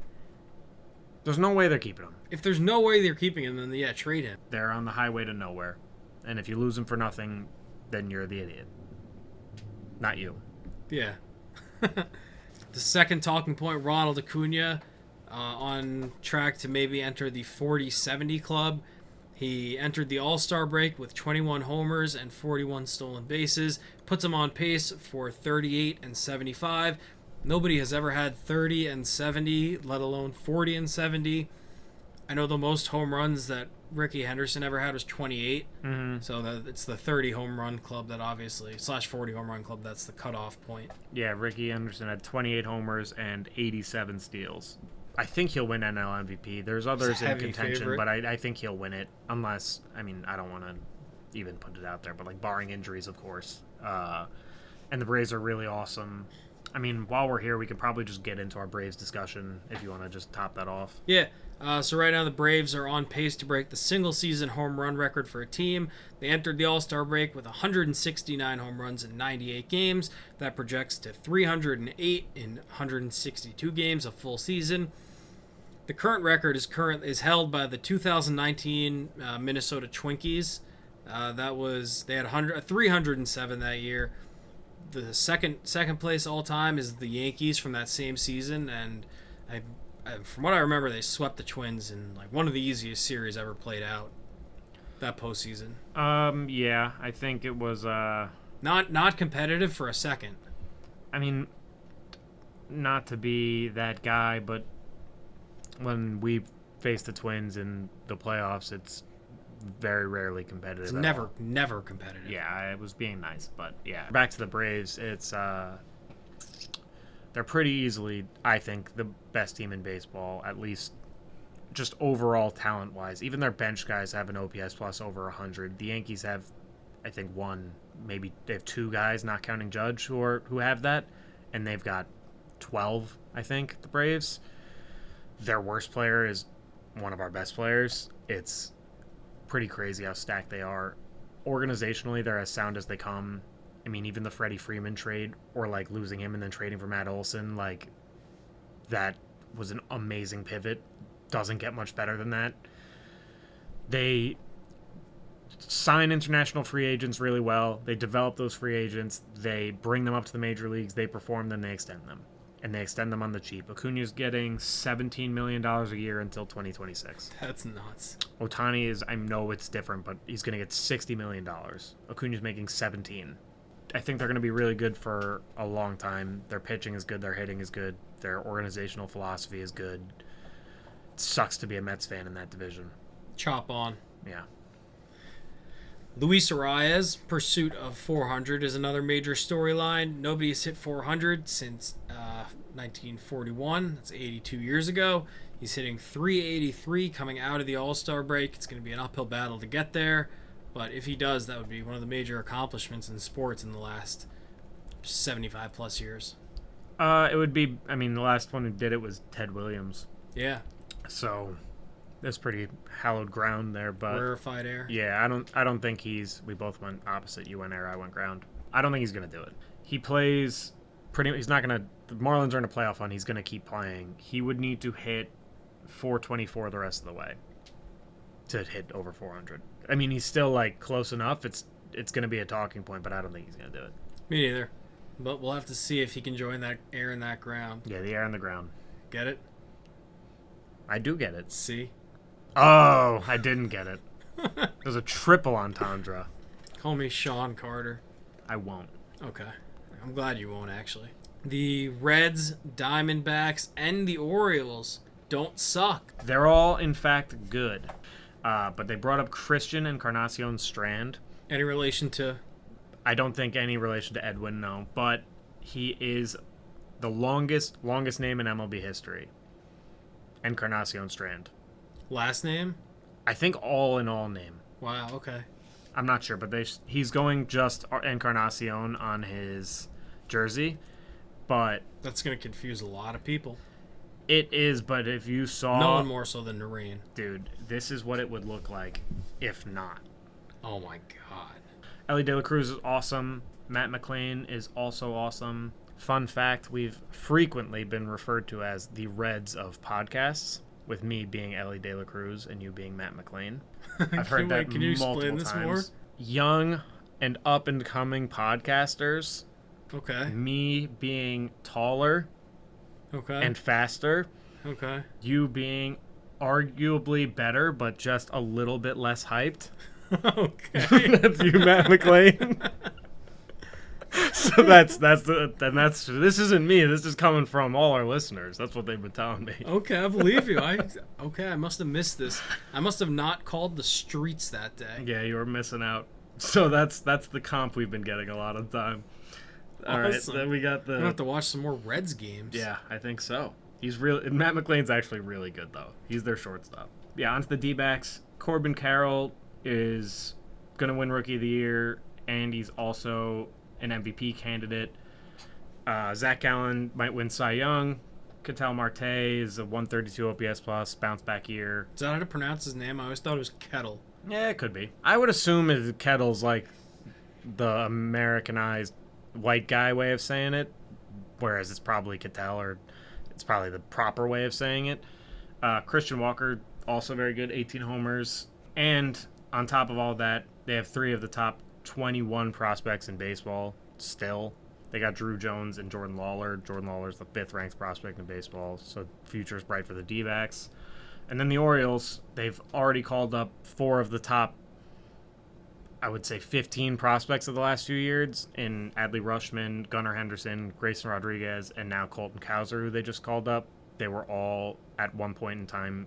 There's no way they're keeping him. If there's no way they're keeping him, then yeah, trade him. They're on the highway to nowhere. And if you lose him for nothing, then you're the idiot. Not you. Yeah. The second talking point, Ronald Acuna, on track to maybe enter the 40-70 club. He entered the All-Star break with 21 homers and 41 stolen bases. Puts him on pace for 38 and 75. Nobody has ever had 30 and 70, let alone 40 and 70. I know the most home runs that Ricky Henderson ever had was 28. Mm-hmm. So it's the 30 home run club that obviously, /40 home run club, that's the cutoff point. Yeah, Ricky Henderson had 28 homers and 87 steals. I think he'll win NL MVP. There's others in contention, favorite. But I think he'll win it. Unless, I don't want to even put it out there, but barring injuries, of course. And the Braves are really awesome. While we're here, we could probably just get into our Braves discussion if you want to just top that off. Yeah. So right now the Braves are on pace to break the single-season home run record for a team. They entered the All-Star break with 169 home runs in 98 games. That projects to 308 in 162 games, a full season. The current record is held by the 2019 Minnesota Twinkies. They had 307 that year. The second place all time is the Yankees from that same season, and from what I remember, they swept the Twins in one of the easiest series ever played out that postseason. Yeah, I think it was not competitive for a second. Not to be that guy, but when we face the Twins in the playoffs, it's very rarely competitive. It's never competitive. Yeah, I was being nice, but yeah. Back to the Braves, it's they're pretty easily, I think, the best team in baseball, at least just overall talent-wise. Even their bench guys have an OPS plus over 100. The Yankees have, I think, maybe they have two guys, not counting Judge, who have that, and they've got 12, I think, the Braves. Their worst player is one of our best players. It's pretty crazy how stacked they are. Organizationally, they're as sound as they come. Even the Freddie Freeman trade, or losing him and then trading for Matt Olson, that was an amazing pivot. Doesn't get much better than that. They sign international free agents really well. They develop those free agents. They bring them up to the major leagues. They perform, then they extend them. And they extend them on the cheap. Acuna's getting $17 million a year until 2026. That's nuts. Ohtani is, I know it's different, but he's going to get $60 million. Acuna's making 17. I think they're going to be really good for a long time. Their pitching is good. Their hitting is good. Their organizational philosophy is good. It sucks to be a Mets fan in that division. Chop on. Yeah. Luis Arias' pursuit of 400 is another major storyline. Nobody has hit 400 since 1941. That's 82 years ago. He's hitting 383 coming out of the All-Star break. It's going to be an uphill battle to get there. But if he does, that would be one of the major accomplishments in sports in the last 75-plus years. It would be, the last one who did it was Ted Williams. Yeah. So that's pretty hallowed ground there, but rarefied air. Yeah, I don't think we both went opposite. You went air, I went ground. I don't think he's going to do it. He plays he's not going to, the Marlins are in a playoff run, he's going to keep playing. He would need to hit 424 the rest of the way to hit over 400. He's still close enough. It's going to be a talking point, but I don't think he's going to do it. Me neither. But we'll have to see if he can join that air and that ground. Yeah, the air and the ground. Get it? I do get it. See? Oh, I didn't get it. There's a triple entendre. Call me Sean Carter. I won't. Okay. I'm glad you won't, actually. The Reds, Diamondbacks, and the Orioles don't suck. They're all, in fact, good. But they brought up Christian Encarnacion Strand. Any relation to... I don't think any relation to Edwin, no. But he is the longest name in MLB history. Encarnacion Strand. Last name? I think all in all name. Wow, okay. I'm not sure, but he's going just Encarnacion on his jersey. But That's going to confuse a lot of people. it is, but if you saw... No one more so than Noreen. Dude, this is what it would look like if not. Oh my god. Ellie De La Cruz is awesome. Matt McClain is also awesome. Fun fact, we've frequently been referred to as the Reds of podcasts, with me being Ellie De La Cruz and you being Matt McClain. I've heard that Can you multiple explain this times. more? Young and up-and-coming podcasters, Okay. me being taller Okay. and faster, Okay. you being arguably better but just a little bit less hyped. Okay. That's you, Matt McClain. So this isn't me. This is coming from all our listeners. That's what they've been telling me. Okay, I believe you. I must have missed this. I must have not called the streets that day. Yeah, you were missing out. So that's the comp we've been getting a lot of the time. All right, Awesome. then we got I'm gonna have to watch some more Reds games. Yeah, I think so. He's really Matt McClain's actually really good though. He's their shortstop. Yeah, onto the D-backs. Corbin Carroll is gonna win Rookie of the Year, and he's also an MVP candidate. Zach Gallen might win Cy Young. Ketel Marte is a 132 OPS plus, bounce back year. Is that how to pronounce his name? I always thought it was Kettle. Yeah, it could be. I would assume Kettle's like the Americanized white guy way of saying it, whereas it's probably Ketel, or it's probably the proper way of saying it. Christian Walker, also very good, 18 homers. And on top of all that, they have 3 of the top 21 prospects in baseball still. They got Drew Jones and Jordan Lawler. Jordan Lawler's the 5th ranked prospect in baseball, so future's bright for the D-backs. And then the Orioles, they've already called up 4 of the top, I would say, 15 prospects of the last few years in Adley Rutschman, Gunnar Henderson, Grayson Rodriguez, and now Colton Cowser, who they just called up. They were all, at one point in time,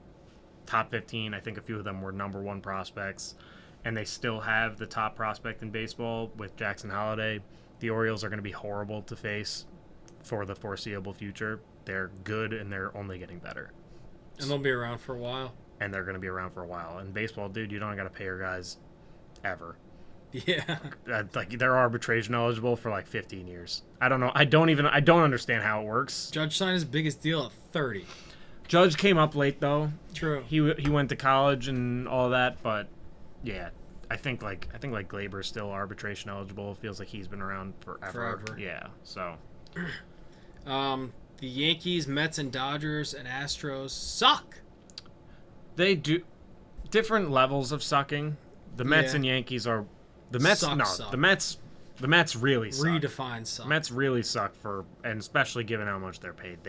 top 15. I think a few of them were number 1 prospects. And they still have the top prospect in baseball with Jackson Holliday. The Orioles are going to be horrible to face for the foreseeable future. They're good, and they're only getting better. And they'll be around for a while. And they're going to be around for a while. In baseball, dude, you don't got to pay your guys ever. Yeah. Like, they're arbitration eligible for like 15 years. I don't know. I don't understand how it works. Judge signed his biggest deal at 30. Judge came up late though. True. He went to college and all that, but yeah, I think Glaber's still arbitration eligible. It feels like he's been around forever. Yeah. So. The Yankees, Mets, and Dodgers and Astros suck. They do different levels of sucking. The Mets Yeah. and Yankees are the Mets. Suck. The Mets really suck. Redefine suck. Mets really suck and especially given how much they're paid.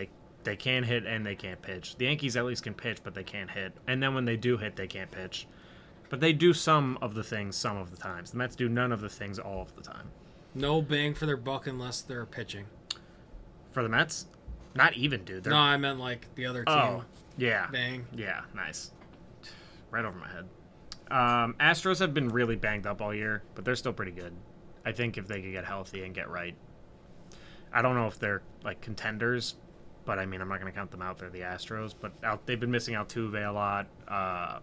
They can't hit and they can't pitch. The Yankees at least can pitch, but they can't hit. And then when they do hit, they can't pitch. But they do some of the things some of the times. The Mets do none of the things all of the time. No bang for their buck unless they're pitching. For the Mets, not even, dude. No, I meant like the other team. Oh, yeah. Bang. Yeah, nice. Right over my head. Astros have been really banged up all year, but they're still pretty good. I think if they could get healthy and get right. I don't know if they're like contenders, but I mean, I'm not going to count them out. They're the Astros, but they've been missing Altuve a lot.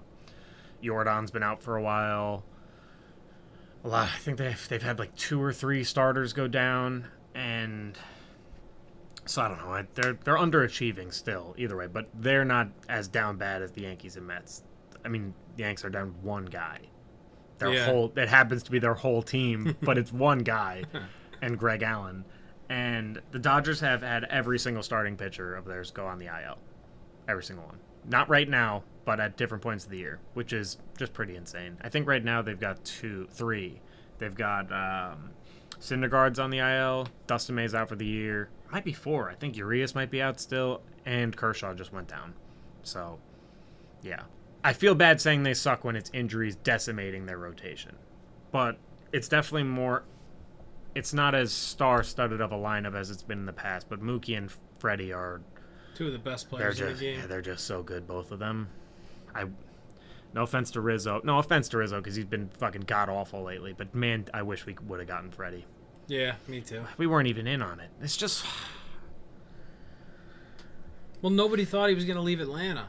Jordan's been out for a while. A lot. I think they've had like 2 or 3 starters go down, and so I don't know. They're underachieving still, either way, but they're not as down bad as the Yankees and Mets. I mean, the Yankees are down 1 guy. It happens to be their whole team, but it's 1 guy, and Greg Allen. And the Dodgers have had every single starting pitcher of theirs go on the IL. Every single one. Not right now, but at different points of the year, which is just pretty insane. I think right now they've got 3. They've got Syndergaard's on the IL, Dustin May's out for the year. Might be 4. I think Urias might be out still, and Kershaw just went down. So Yeah. I feel bad saying they suck when it's injuries decimating their rotation. But it's definitely more... It's not as star-studded of a lineup as it's been in the past, but Mookie and Freddie are... Two of the best players in the game. Yeah, they're just so good, both of them. No offense to Rizzo. No offense to Rizzo, because he's been fucking god-awful lately. But, man, I wish we would have gotten Freddie. Yeah, me too. We weren't even in on it. It's just... Well, nobody thought he was going to leave Atlanta.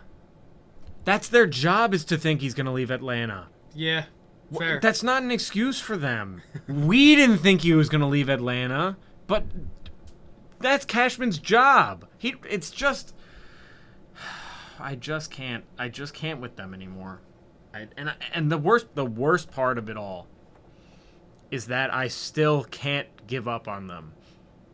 That's their job, is to think he's going to leave Atlanta. Yeah, fair. That's not an excuse for them. We didn't think he was going to leave Atlanta, but that's Cashman's job. It's just... I just can't with them anymore. And the worst part of it all is that I still can't give up on them.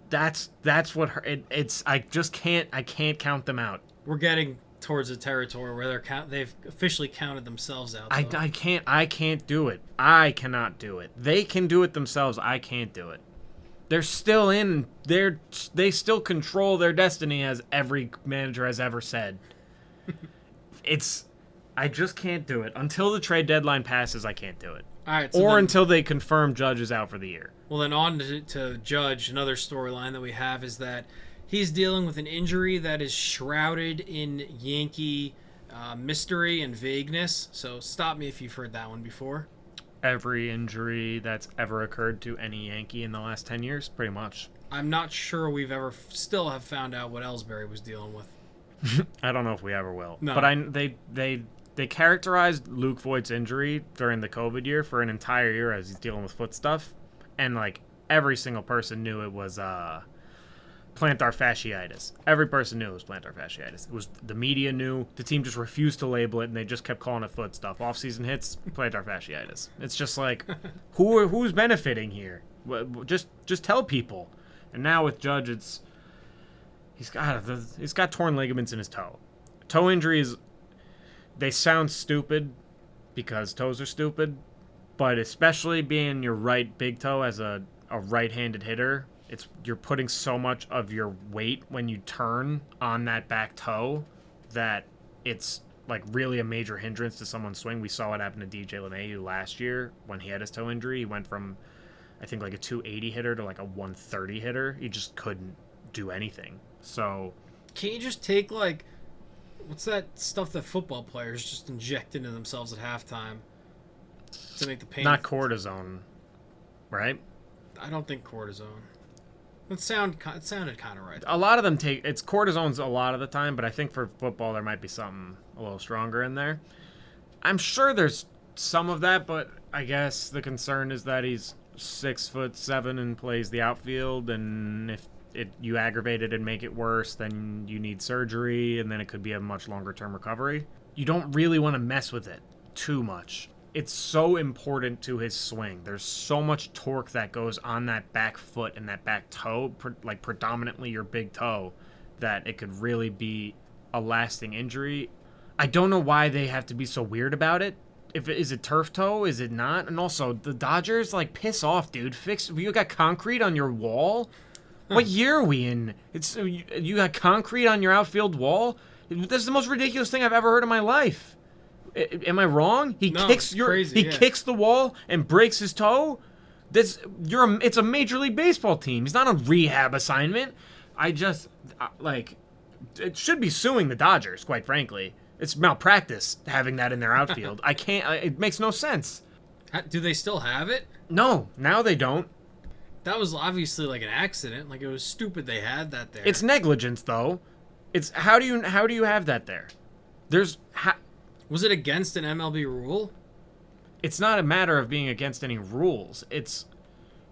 That's what it's. I can't count them out. We're getting towards a territory where they've officially counted themselves out. I can't do it. I cannot do it. They can do it themselves. I can't do it. They're still in. They still control their destiny, as every manager has ever said. I just can't do it. Until the trade deadline passes, I can't do it. All right. Until they confirm Judge is out for the year. Well, then on to Judge. Another storyline that we have is that he's dealing with an injury that is shrouded in Yankee mystery and vagueness. So stop me if you've heard that one before. Every injury that's ever occurred to any Yankee in the last 10 years, pretty much. I'm not sure we've ever still have found out what Ellsbury was dealing with. I don't know if we ever will. No. But they characterized Luke Voigt's injury during the COVID year for an entire year as he's dealing with foot stuff. And, like, every single person knew it was plantar fasciitis. Every person knew it was plantar fasciitis. It was the media knew. The team just refused to label it, and they just kept calling it foot stuff. Off-season hits, plantar fasciitis. It's just like, who's benefiting here? Just tell people. And now with Judge, he's got torn ligaments in his toe. Toe injuries, they sound stupid because toes are stupid, but especially being your right big toe as a right-handed hitter, you're putting so much of your weight when you turn on that back toe that it's like really a major hindrance to someone's swing. We saw what happened to DJ LeMahieu last year when he had his toe injury. He went from, I think, like a 280 hitter to like a 130 hitter. He just couldn't do anything. So can't you just take, like, what's that stuff that football players just inject into themselves at halftime to make the pain? Not cortisone, right? I don't think cortisone. It sounded kind of right. A lot of them it's cortisone's a lot of the time, but I think for football there might be something a little stronger in there. I'm sure there's some of that, but I guess the concern is that he's 6'7" and plays the outfield, and if you aggravate it and make it worse, then you need surgery, and then it could be a much longer term recovery. You don't really want to mess with it too much. It's so important to his swing. There's so much torque that goes on that back foot and that back toe, like predominantly your big toe, that it could really be a lasting injury. I don't know why they have to be so weird about it. Is it turf toe? Is it not? And also, the Dodgers, like, piss off, dude. You got concrete on your wall? What year are we in? You got concrete on your outfield wall? This is the most ridiculous thing I've ever heard in my life. Am I wrong? Kicks the wall and breaks his toe. It's a Major League Baseball team. He's not a rehab assignment. It should be suing the Dodgers, quite frankly. It's malpractice having that in their outfield. I can't. It makes no sense. Do they still have it? No, now they don't. That was obviously like an accident. Like, it was stupid they had that there. It's negligence, though. It's how do you have that there? Was it against an MLB rule? It's not a matter of being against any rules. It's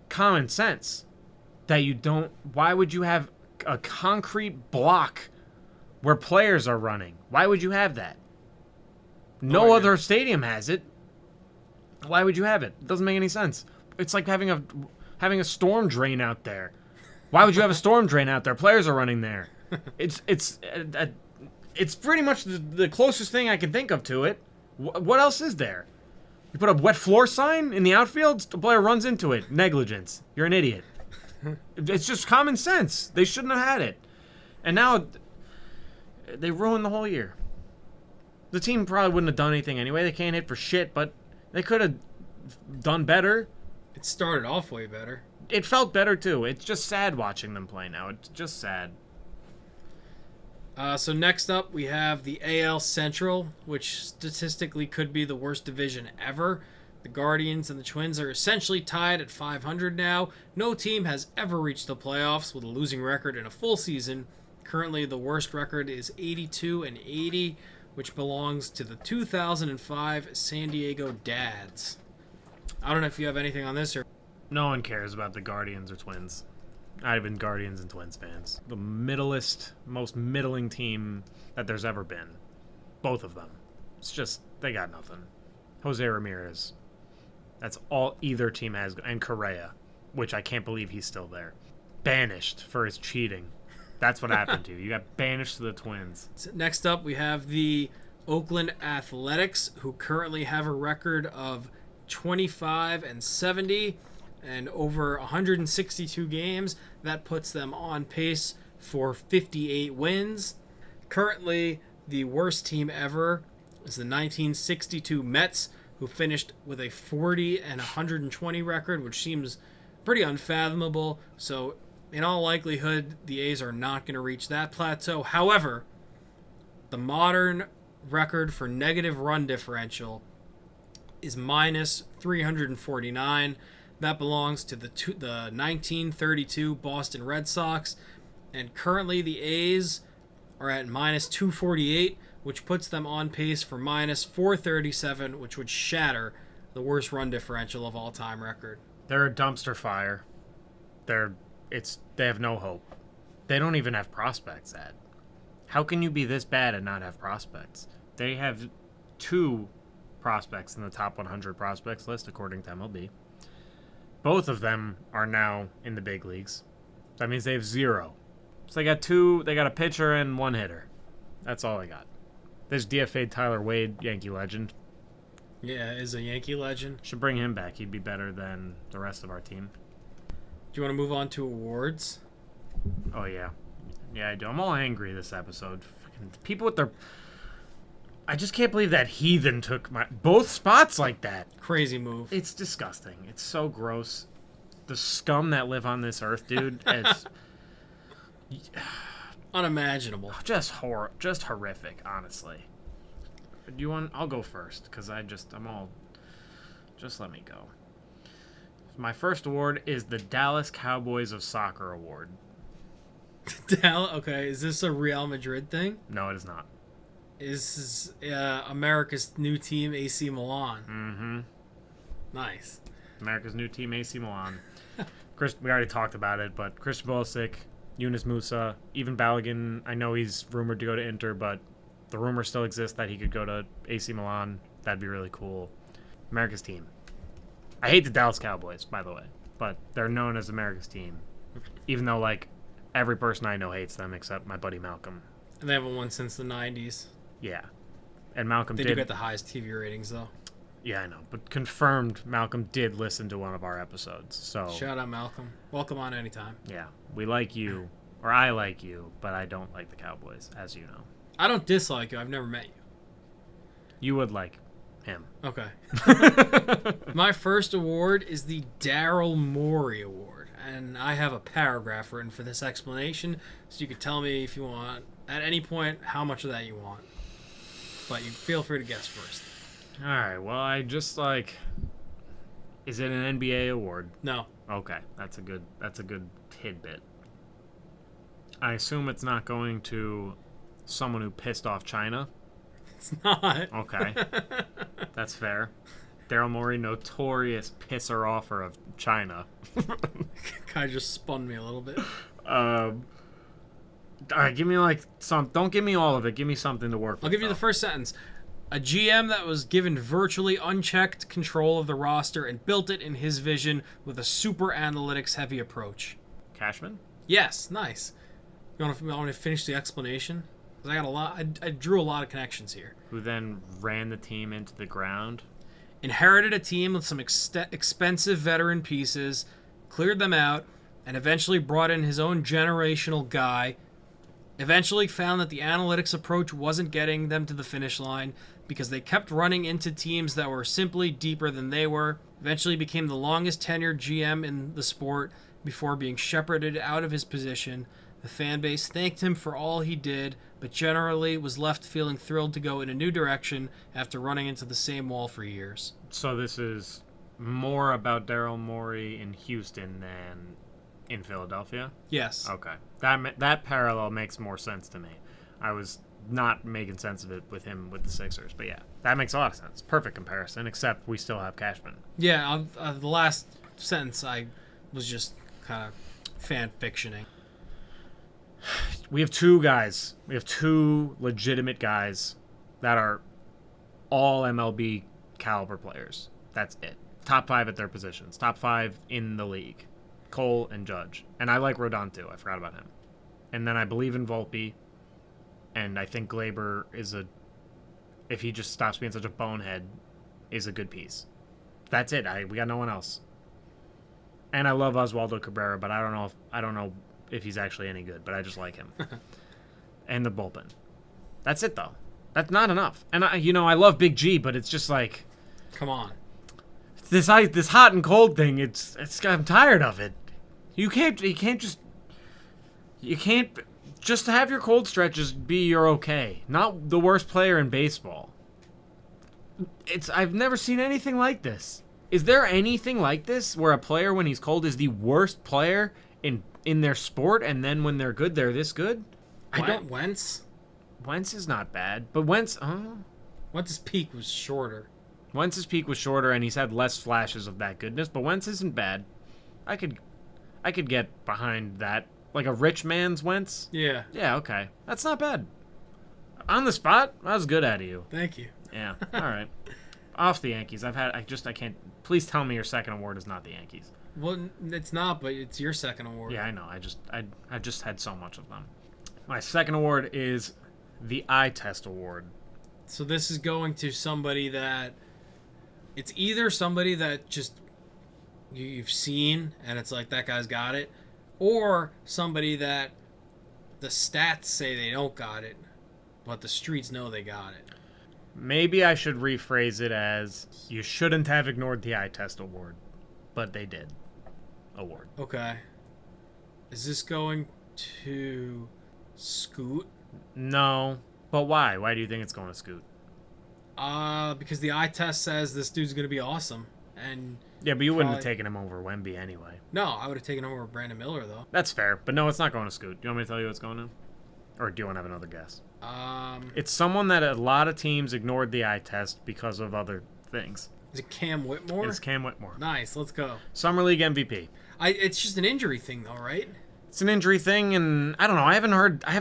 common sense that you don't. Why would you have a concrete block where players are running? Why would you have that? No other stadium has it. Why would you have it? It doesn't make any sense. It's like having a storm drain out there. Why would you have a storm drain out there? Players are running there. It's pretty much the closest thing I can think of to it. What else is there? You put a wet floor sign in the outfield, the player runs into it. Negligence. You're an idiot. It's just common sense. They shouldn't have had it. And now they ruined the whole year. The team probably wouldn't have done anything anyway. They can't hit for shit, but they could have done better. It started off way better. It felt better, too. It's just sad watching them play now. It's just sad. So next up, we have the AL Central, which statistically could be the worst division ever. The Guardians and the Twins are essentially tied at 500 now. No team has ever reached the playoffs with a losing record in a full season. Currently, the worst record is 82-80, which belongs to the 2005 San Diego Dads. I don't know if you have anything on this or... No one cares about the Guardians or Twins. I've been Guardians and Twins fans. The most middling team that there's ever been. Both of them. It's just, they got nothing. Jose Ramirez. That's all either team has. And Correa, which I can't believe he's still there. Banished for his cheating. That's what happened to you. You got banished to the Twins. Next up, we have the Oakland Athletics, who currently have a record of 25-70 and over 162 games. That puts them on pace for 58 wins. Currently, the worst team ever is the 1962 Mets, who finished with a 40-120 record, which seems pretty unfathomable. So, in all likelihood, the A's are not going to reach that plateau. However, the modern record for negative run differential is minus 349. That belongs to the 1932 Boston Red Sox. And currently the A's are at minus 248, which puts them on pace for minus 437, which would shatter the worst run differential of all time record. They're a dumpster fire. They have no hope. They don't even have prospects, Ed. How can you be this bad and not have prospects? They have 2 prospects in the top 100 prospects list, according to MLB. Both of them are now in the big leagues. That means they have 0. So they got a pitcher and 1 hitter. That's all they got. There's DFA'd Tyler Wade, Yankee legend. Yeah, is a Yankee legend. Should bring him back. He'd be better than the rest of our team. Do you want to move on to awards? Oh, yeah. Yeah, I do. I'm all angry this episode. Fucking people with their... I just can't believe that heathen took both spots like that. Crazy move. It's disgusting. It's so gross. The scum that live on this earth, dude. It's unimaginable. Just horrific, honestly. Do you want? I'll go first because just let me go. My first award is the Dallas Cowboys of Soccer Award. Okay, is this a Real Madrid thing? No, it is not. Is America's new team, AC Milan. Mm-hmm. Nice. America's new team, AC Milan. We already talked about it, but Christian Pulisic, Yunus Musa, even Balogun. I know he's rumored to go to Inter, but the rumor still exists that he could go to AC Milan. That'd be really cool. America's team. I hate the Dallas Cowboys, by the way, but they're known as America's team. Even though, every person I know hates them except my buddy Malcolm. And they haven't won since the 90s. Yeah. And Malcolm They do get the highest TV ratings, though. Yeah, I know. But confirmed, Malcolm did listen to one of our episodes. So shout out, Malcolm. Welcome on anytime. Yeah. We like you, or I like you, but I don't like the Cowboys, as you know. I don't dislike you. I've never met you. You would like him. Okay. My first award is the Daryl Morey Award. And I have a paragraph written for this explanation, so you could tell me if you want, at any point, how much of that you want. But you feel free to guess first. All right. Well, I just is it an NBA award? No. Okay. That's a good tidbit. I assume it's not going to someone who pissed off China. It's not. Okay. That's fair. Daryl Morey, notorious pisser-offer of China. Kind of just spun me a little bit. All right, give me don't give me all of it. Give me something to work with. I'll give you the first sentence. A GM that was given virtually unchecked control of the roster and built it in his vision with a super analytics-heavy approach. Cashman? Yes, nice. You want to finish the explanation? Because I got a lot. I drew a lot of connections here. Who then ran the team into the ground? Inherited a team with some expensive veteran pieces, cleared them out, and eventually brought in his own generational guy eventually found that the analytics approach wasn't getting them to the finish line because they kept running into teams that were simply deeper than they were. Eventually became the longest tenured GM in the sport before being shepherded out of his position. The fan base thanked him for all he did, but generally was left feeling thrilled to go in a new direction after running into the same wall for years. So this is more about Daryl Morey in Houston than in Philadelphia? Yes. Okay. That parallel makes more sense to me. I was not making sense of it with him with the Sixers, but yeah, that makes a lot of sense. Perfect comparison, except we still have Cashman. Yeah, the last sentence I was just kind of fan fictioning. We have two guys. We have two legitimate guys that are all MLB caliber players. That's it. Top 5 at their positions. Top 5 in the league. Cole and Judge. And I like Rodon too. I forgot about him. And then I believe in Volpe. And I think Glaber is if he just stops being such a bonehead, is a good piece. That's it. We got no one else. And I love Oswaldo Cabrera, but I don't know if he's actually any good, but I just like him. And the bullpen. That's it though. That's not enough. And I love Big G, but it's just like, come on. This hot and cold thing, I'm tired of it. You can't just have your cold stretches be your okay. Not the worst player in baseball. I've never seen anything like this. Is there anything like this where a player when he's cold is the worst player in their sport, and then when they're good, they're this good? Wentz? Wentz is not bad, but Wentz's peak was shorter. Wentz's peak was shorter, and he's had less flashes of that goodness, but Wentz isn't bad. I could get behind that. Like a rich man's Wentz? Yeah. Yeah, okay. That's not bad. On the spot, that was good out of you. Thank you. Yeah, all right. Off the Yankees. I can't. Please tell me your second award is not the Yankees. Well, it's not, but it's your second award. Yeah, I know. I just had so much of them. My second award is the Eye Test Award. So this is going to somebody that it's either somebody that just you've seen and it's like that guy's got it, or somebody that the stats say they don't got it, but the streets know they got it. Maybe I should rephrase it as you shouldn't have ignored the Eye Test Award, but they did. Award. Okay. Is this going to Scoot? No. But why? Why do you think it's going to Scoot? Because the eye test says this dude's going to be awesome. And yeah, but you wouldn't have taken him over Wemby anyway. No, I would have taken him over Brandon Miller, though. That's fair. But no, it's not going to Scoot. Do you want me to tell you what's going to? Or do you want to have another guess? It's someone that a lot of teams ignored the eye test because of other things. Is it Cam Whitmore? It's Cam Whitmore. Nice, let's go. Summer League MVP. It's just an injury thing, though, right? It's an injury thing, and I don't know. I haven't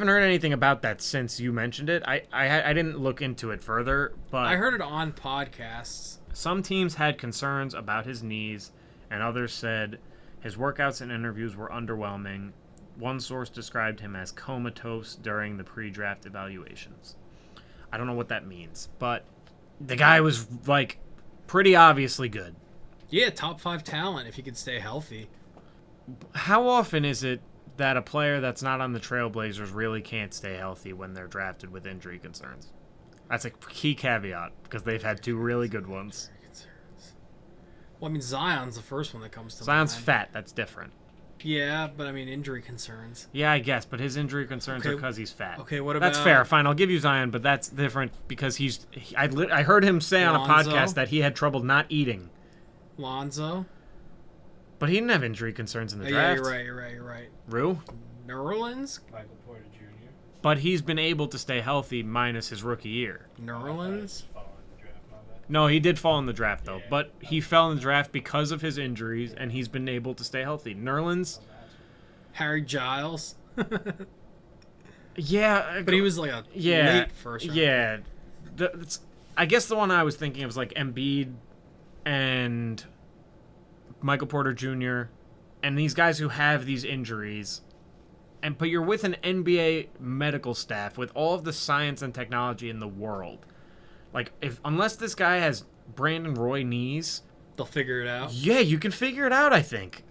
heard anything about that since you mentioned it. I didn't look into it further, but I heard it on podcasts. Some teams had concerns about his knees, and others said his workouts and interviews were underwhelming. One source described him as comatose during the pre-draft evaluations. I don't know what that means, but the guy was like pretty obviously good. Yeah, top 5 talent if he could stay healthy. How often is it that a player that's not on the Trailblazers really can't stay healthy when they're drafted with injury concerns? That's a key caveat because they've had 2 really good ones. Well, I mean, Zion's the first one that comes to mind. Zion's mind. fat. That's different. Yeah, but I mean, injury concerns. Yeah, I guess, but his injury concerns are because he's fat. Okay, what about... That's fair. Fine, I'll give you Zion, but that's different because I heard him say on a podcast that he had trouble not eating. Lonzo? But he didn't have injury concerns in the draft. Yeah, you're right. Rue? Nerlens? Michael Porter Jr. But he's been able to stay healthy minus his rookie year. Nerlens? No, he did fall in the draft, though. But he fell in the draft because of his injuries, and he's been able to stay healthy. Nerlens? Harry Giles? Yeah. But he was like a late first round. Yeah. I guess the one I was thinking of was like Embiid and Michael Porter Jr. and these guys who have these injuries. But you're with an NBA medical staff with all of the science and technology in the world. Like, unless this guy has Brandon Roy knees, they'll figure it out. Yeah, you can figure it out, I think.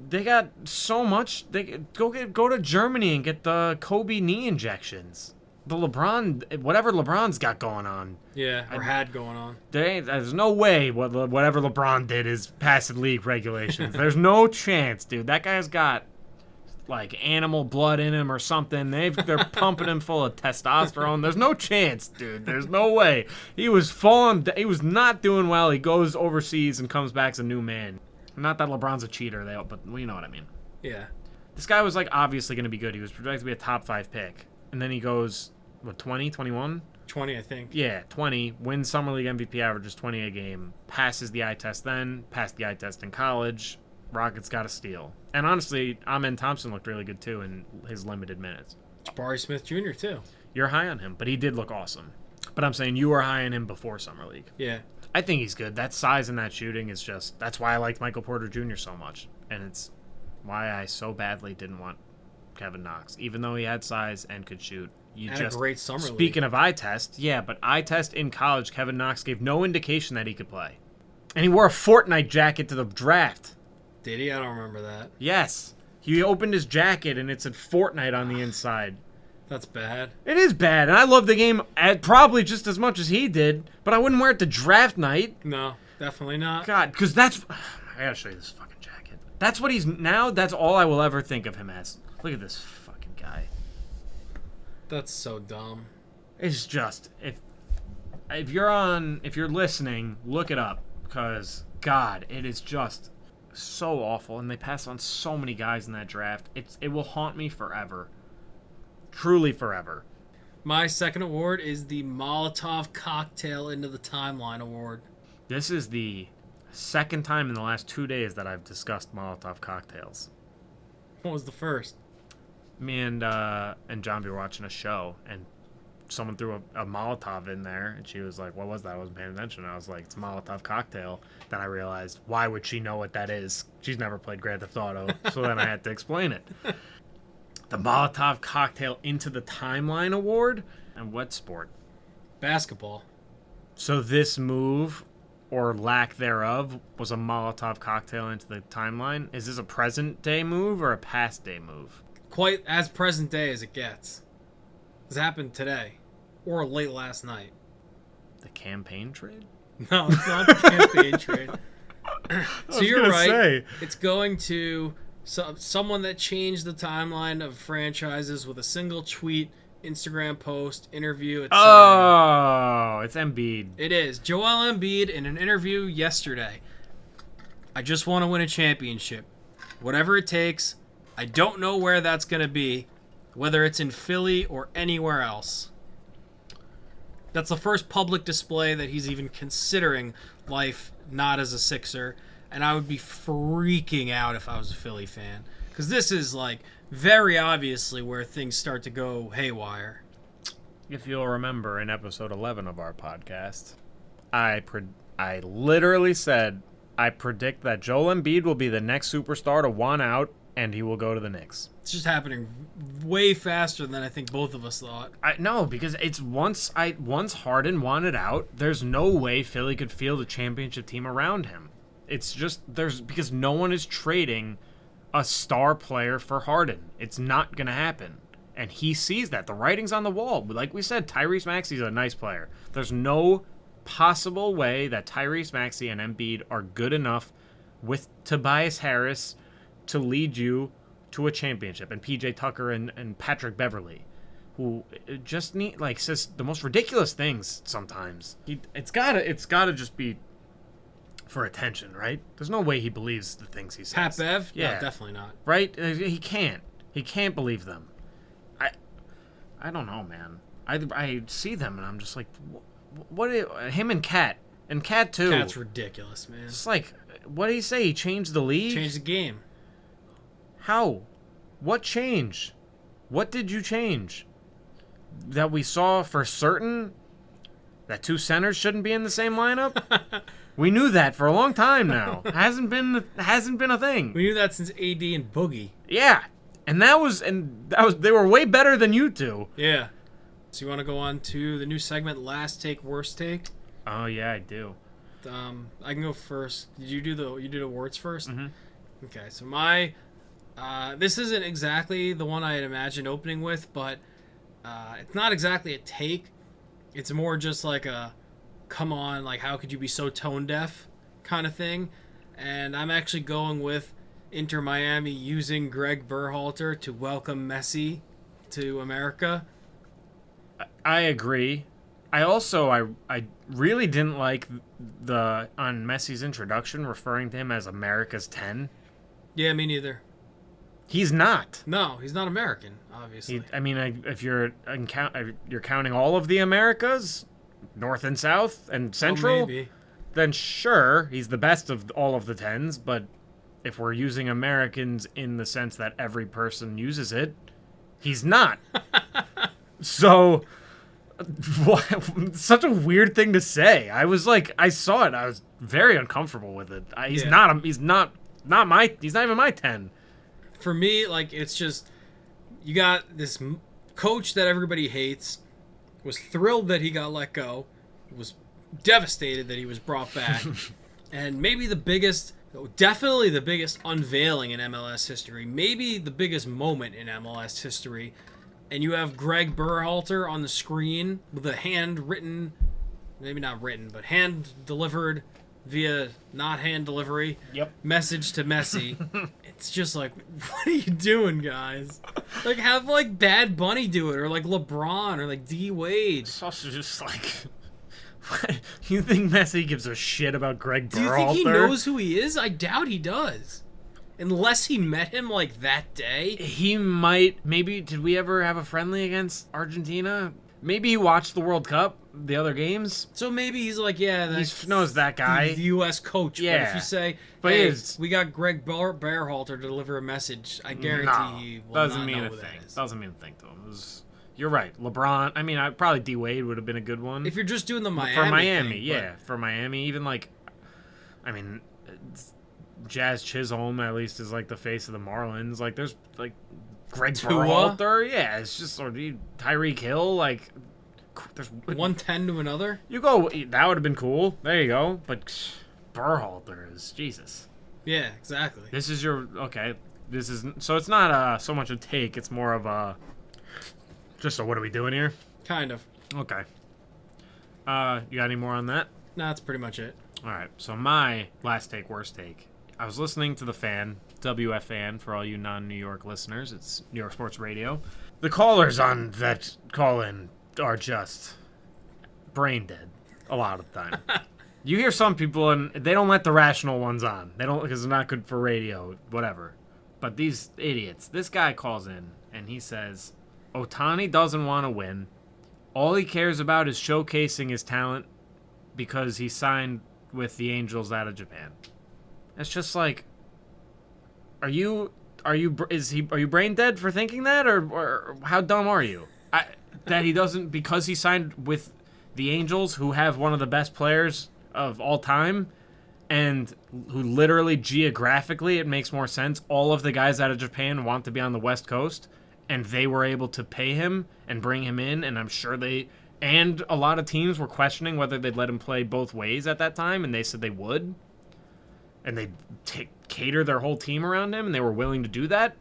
They got so much. They go to Germany and get the Kobe knee injections. The LeBron, whatever LeBron's got going on. Yeah, or had going on. There's no way whatever LeBron did is passing league regulations. There's no chance, dude. That guy's got like animal blood in him or something. They're pumping him full of testosterone. There's no chance, dude. There's no way. He was not doing well. He goes overseas and comes back as a new man. Not that LeBron's a cheater, but you know what I mean. Yeah. This guy was like obviously going to be good. He was projected to be a top 5 pick. And then he goes, 20, 21? 20, I think. Yeah, 20. Wins Summer League MVP, averages 20 a game. Passes the eye test then. Passed the eye test in college. Rockets got a steal. And honestly, Amen Thompson looked really good too in his limited minutes. Jabari Smith Jr. too. You're high on him, but he did look awesome. But I'm saying you were high on him before Summer League. Yeah. I think he's good. That size and that shooting is just... That's why I liked Michael Porter Jr. so much. And it's why I so badly didn't want Kevin Knox. Even though he had size and could shoot. A great Summer League. Speaking of eye test, yeah, but eye test in college, Kevin Knox gave no indication that he could play. And he wore a Fortnite jacket to the draft. Did he? I don't remember that. Yes. He opened his jacket and it said Fortnite on the inside. That's bad. It is bad, and I love the game probably just as much as he did, but I wouldn't wear it to draft night. No, definitely not. God, because that's... I gotta show you this fucking jacket. That's what he's... Now, that's all I will ever think of him as. Look at this fucking guy. That's so dumb. It's just... If you're listening, look it up, because, God, it is just so awful, and they pass on so many guys in that draft. It will haunt me forever. Truly forever. My second award is the Molotov Cocktail Into the Timeline Award. This is the second time in the last 2 days that I've discussed Molotov cocktails. What was the first? Me and John were watching a show, and someone threw a Molotov in there, and she was like, what was that? I wasn't paying attention. I was like, it's a Molotov cocktail. Then I realized, why would she know what that is? She's never played Grand Theft Auto, so then I had to explain it. The Molotov Cocktail Into the Timeline Award? And what sport? Basketball. So this move, or lack thereof, was a Molotov cocktail into the timeline? Is this a present day move or a past day move? Quite as present day as it gets. This happened today. Or late last night. The campaign trade? No, it's not the campaign trade. So you're right. It's going to... someone that changed the timeline of franchises with a single tweet, Instagram post, interview, etc. Oh, it's Embiid. It is. Joel Embiid in an interview yesterday. I just want to win a championship. Whatever it takes. I don't know where that's going to be, whether it's in Philly or anywhere else. That's the first public display that he's even considering life not as a Sixer. And I would be freaking out if I was a Philly fan. Because this is, like, very obviously where things start to go haywire. If you'll remember in episode 11 of our podcast, I literally said, I predict that Joel Embiid will be the next superstar to want out, and he will go to the Knicks. It's just happening way faster than I think both of us thought. No, because it's once Harden wanted out, there's no way Philly could field a championship team around him. It's just because no one is trading a star player for Harden. It's not going to happen. And he sees that. The writing's on the wall. Like we said, Tyrese Maxey's a nice player. There's no possible way that Tyrese Maxey and Embiid are good enough with Tobias Harris to lead you to a championship. And PJ Tucker and Patrick Beverley, who just says the most ridiculous things sometimes. It's gotta just be for attention, right? There's no way he believes the things he says. Pat Bev? Yeah. No, definitely not. Right? He can't. He can't believe them. I don't know, man. I see them and I'm just like, what him and Cat. And Cat too. Cat's ridiculous, man. It's like, what did he say? He changed the league? Changed the game. How? What change? What did you change? That we saw for certain that two centers shouldn't be in the same lineup? We knew that for a long time now. Hasn't been a thing. We knew that since AD and Boogie. Yeah. And that was they were way better than you two. Yeah. So you want to go on to the new segment, Last Take, Worst Take? Oh yeah, I do. I can go first. You did awards first? Mm-hmm. Okay, so my this isn't exactly the one I had imagined opening with, but it's not exactly a take. It's more just like a come on, like how could you be so tone deaf kind of thing. And I'm actually going with Inter Miami using Greg Berhalter to welcome Messi to America. I agree. I also I really didn't like the on Messi's introduction referring to him as America's 10. Yeah, me neither. He's not. No, he's not American, obviously. If you're counting all of the Americas, North and South and Central, maybe. then sure, he's the best of all of the 10s, but if we're using Americans in the sense that every person uses it, he's not. So, such a weird thing to say. I was like, I saw it. I was very uncomfortable with it. He's not even my 10. For me, like, it's just, you got this coach that everybody hates, was thrilled that he got let go, was devastated that he was brought back, and definitely the biggest unveiling in MLS history, maybe the biggest moment in MLS history, and you have Greg Berhalter on the screen with a hand-written, maybe not written, but hand-delivered via not hand delivery message to Messi. It's just like, what are you doing, guys? Like, have like Bad Bunny do it, or like LeBron, or like D Wade. It's also just like, what? You think Messi gives a shit about Greg Berhalter? Do you think he knows who he is? I doubt he does. Unless he met him like that day. He might. Maybe, did we ever have a friendly against Argentina? Maybe he watched the World Cup, the other games. So maybe he's like, yeah, he knows that guy. The U.S. coach. Yeah. But if you say, hey, we got Greg Berhalter to deliver a message, I guarantee he will not know who that is. Doesn't mean a thing to him. You're right. LeBron. I mean, probably D Wade would have been a good one. If you're just doing the Miami for Miami, thing, yeah, for Miami, even like, I mean, Jazz Chisholm at least is like the face of the Marlins. Like, there's like Greg Berhalter, yeah, it's just or Tyreek Hill, like. There's 110 to another. You go. That would have been cool. There you go. But Berhalter is Jesus. Yeah, exactly. This is your okay. This is so. It's not so much a take. It's more of a just a what are we doing here? Kind of. Okay. You got any more on that? No, that's pretty much it. All right. So my last take, worst take. I was listening to the Fan, WFAN for all you non-New York listeners. It's New York Sports Radio. The callers on that call in are just brain dead a lot of the time. You hear some people and they don't let the rational ones on. They don't because they're not good for radio, whatever. But these idiots, this guy calls in and he says, Ohtani doesn't want to win. All he cares about is showcasing his talent because he signed with the Angels out of Japan. It's just like, are you brain dead for thinking that, or how dumb are you? That he doesn't, because he signed with the Angels, who have one of the best players of all time, and who literally geographically it makes more sense. All of the guys out of Japan want to be on the West Coast, and they were able to pay him and bring him in, and I'm sure and a lot of teams were questioning whether they'd let him play both ways at that time, and they said they would. And they cater their whole team around him, and they were willing to do that.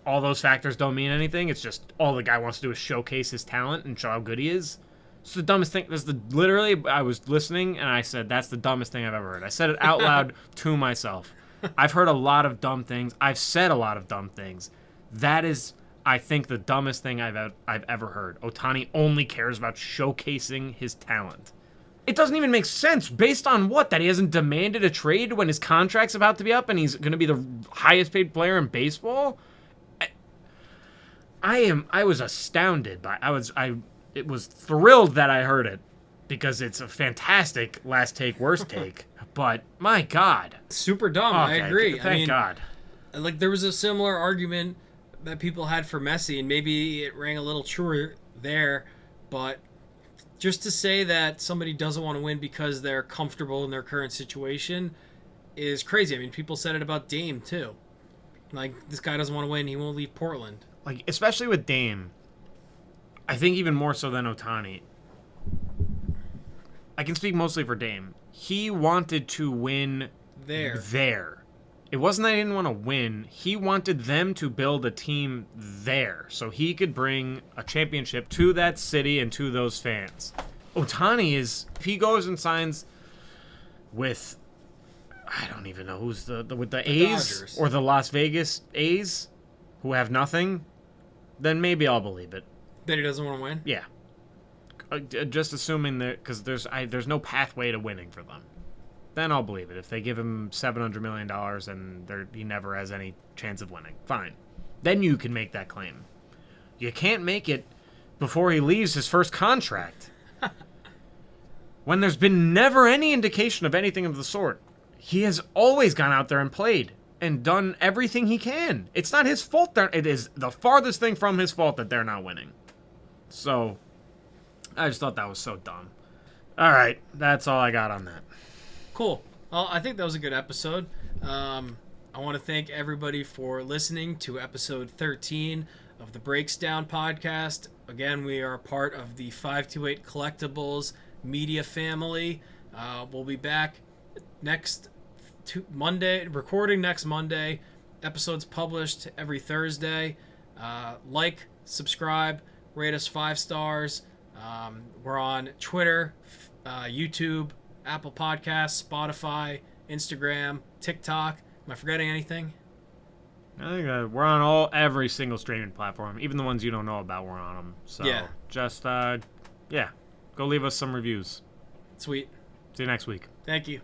All those factors don't mean anything. It's just all the guy wants to do is showcase his talent and show how good he is. It's the dumbest thing. Literally, I was listening, and I said, that's the dumbest thing I've ever heard. I said it out loud to myself. I've heard a lot of dumb things. I've said a lot of dumb things. That is, I think, the dumbest thing I've ever heard. Ohtani only cares about showcasing his talent. It doesn't even make sense. Based on what? That he hasn't demanded a trade when his contract's about to be up and he's going to be the highest paid player in baseball? I was astounded by it was thrilled that I heard it because it's a fantastic last take, worst take. But my God. Super dumb. Okay, I agree. Thank God. Like, there was a similar argument that people had for Messi, and maybe it rang a little truer there, but just to say that somebody doesn't want to win because they're comfortable in their current situation is crazy. I mean, people said it about Dame, too. Like, this guy doesn't want to win. He won't leave Portland. Like, especially with Dame, I think even more so than Ohtani. I can speak mostly for Dame. He wanted to win there. It wasn't that he didn't want to win. He wanted them to build a team there so he could bring a championship to that city and to those fans. Ohtani is, if he goes and signs with, I don't even know who's with the A's Dodgers. or the Las Vegas A's, who have nothing, then maybe I'll believe it. That he doesn't want to win? Yeah. Just assuming that, because there's no pathway to winning for them. Then I'll believe it. If they give him $700 million and he never has any chance of winning, fine. Then you can make that claim. You can't make it before he leaves his first contract. When there's been never any indication of anything of the sort. He has always gone out there and played and done everything he can. It's not his fault. It is the farthest thing from his fault that they're not winning. So, I just thought that was so dumb. All right, that's all I got on that. Cool. Well, I think that was a good episode. I want to thank everybody for listening to episode 13 of the Breaks Down podcast. Again, we are a part of the 528 Collectibles media family. We'll be back next Monday, recording next Monday. Episodes published every Thursday. Like, subscribe, rate us 5 stars. We're on Twitter, YouTube, Apple Podcasts, Spotify, Instagram, TikTok. Am I forgetting anything? I think we're on every single streaming platform, even the ones you don't know about. We're on them. So Yeah. Just go leave us some reviews. Sweet. See you next week. Thank you.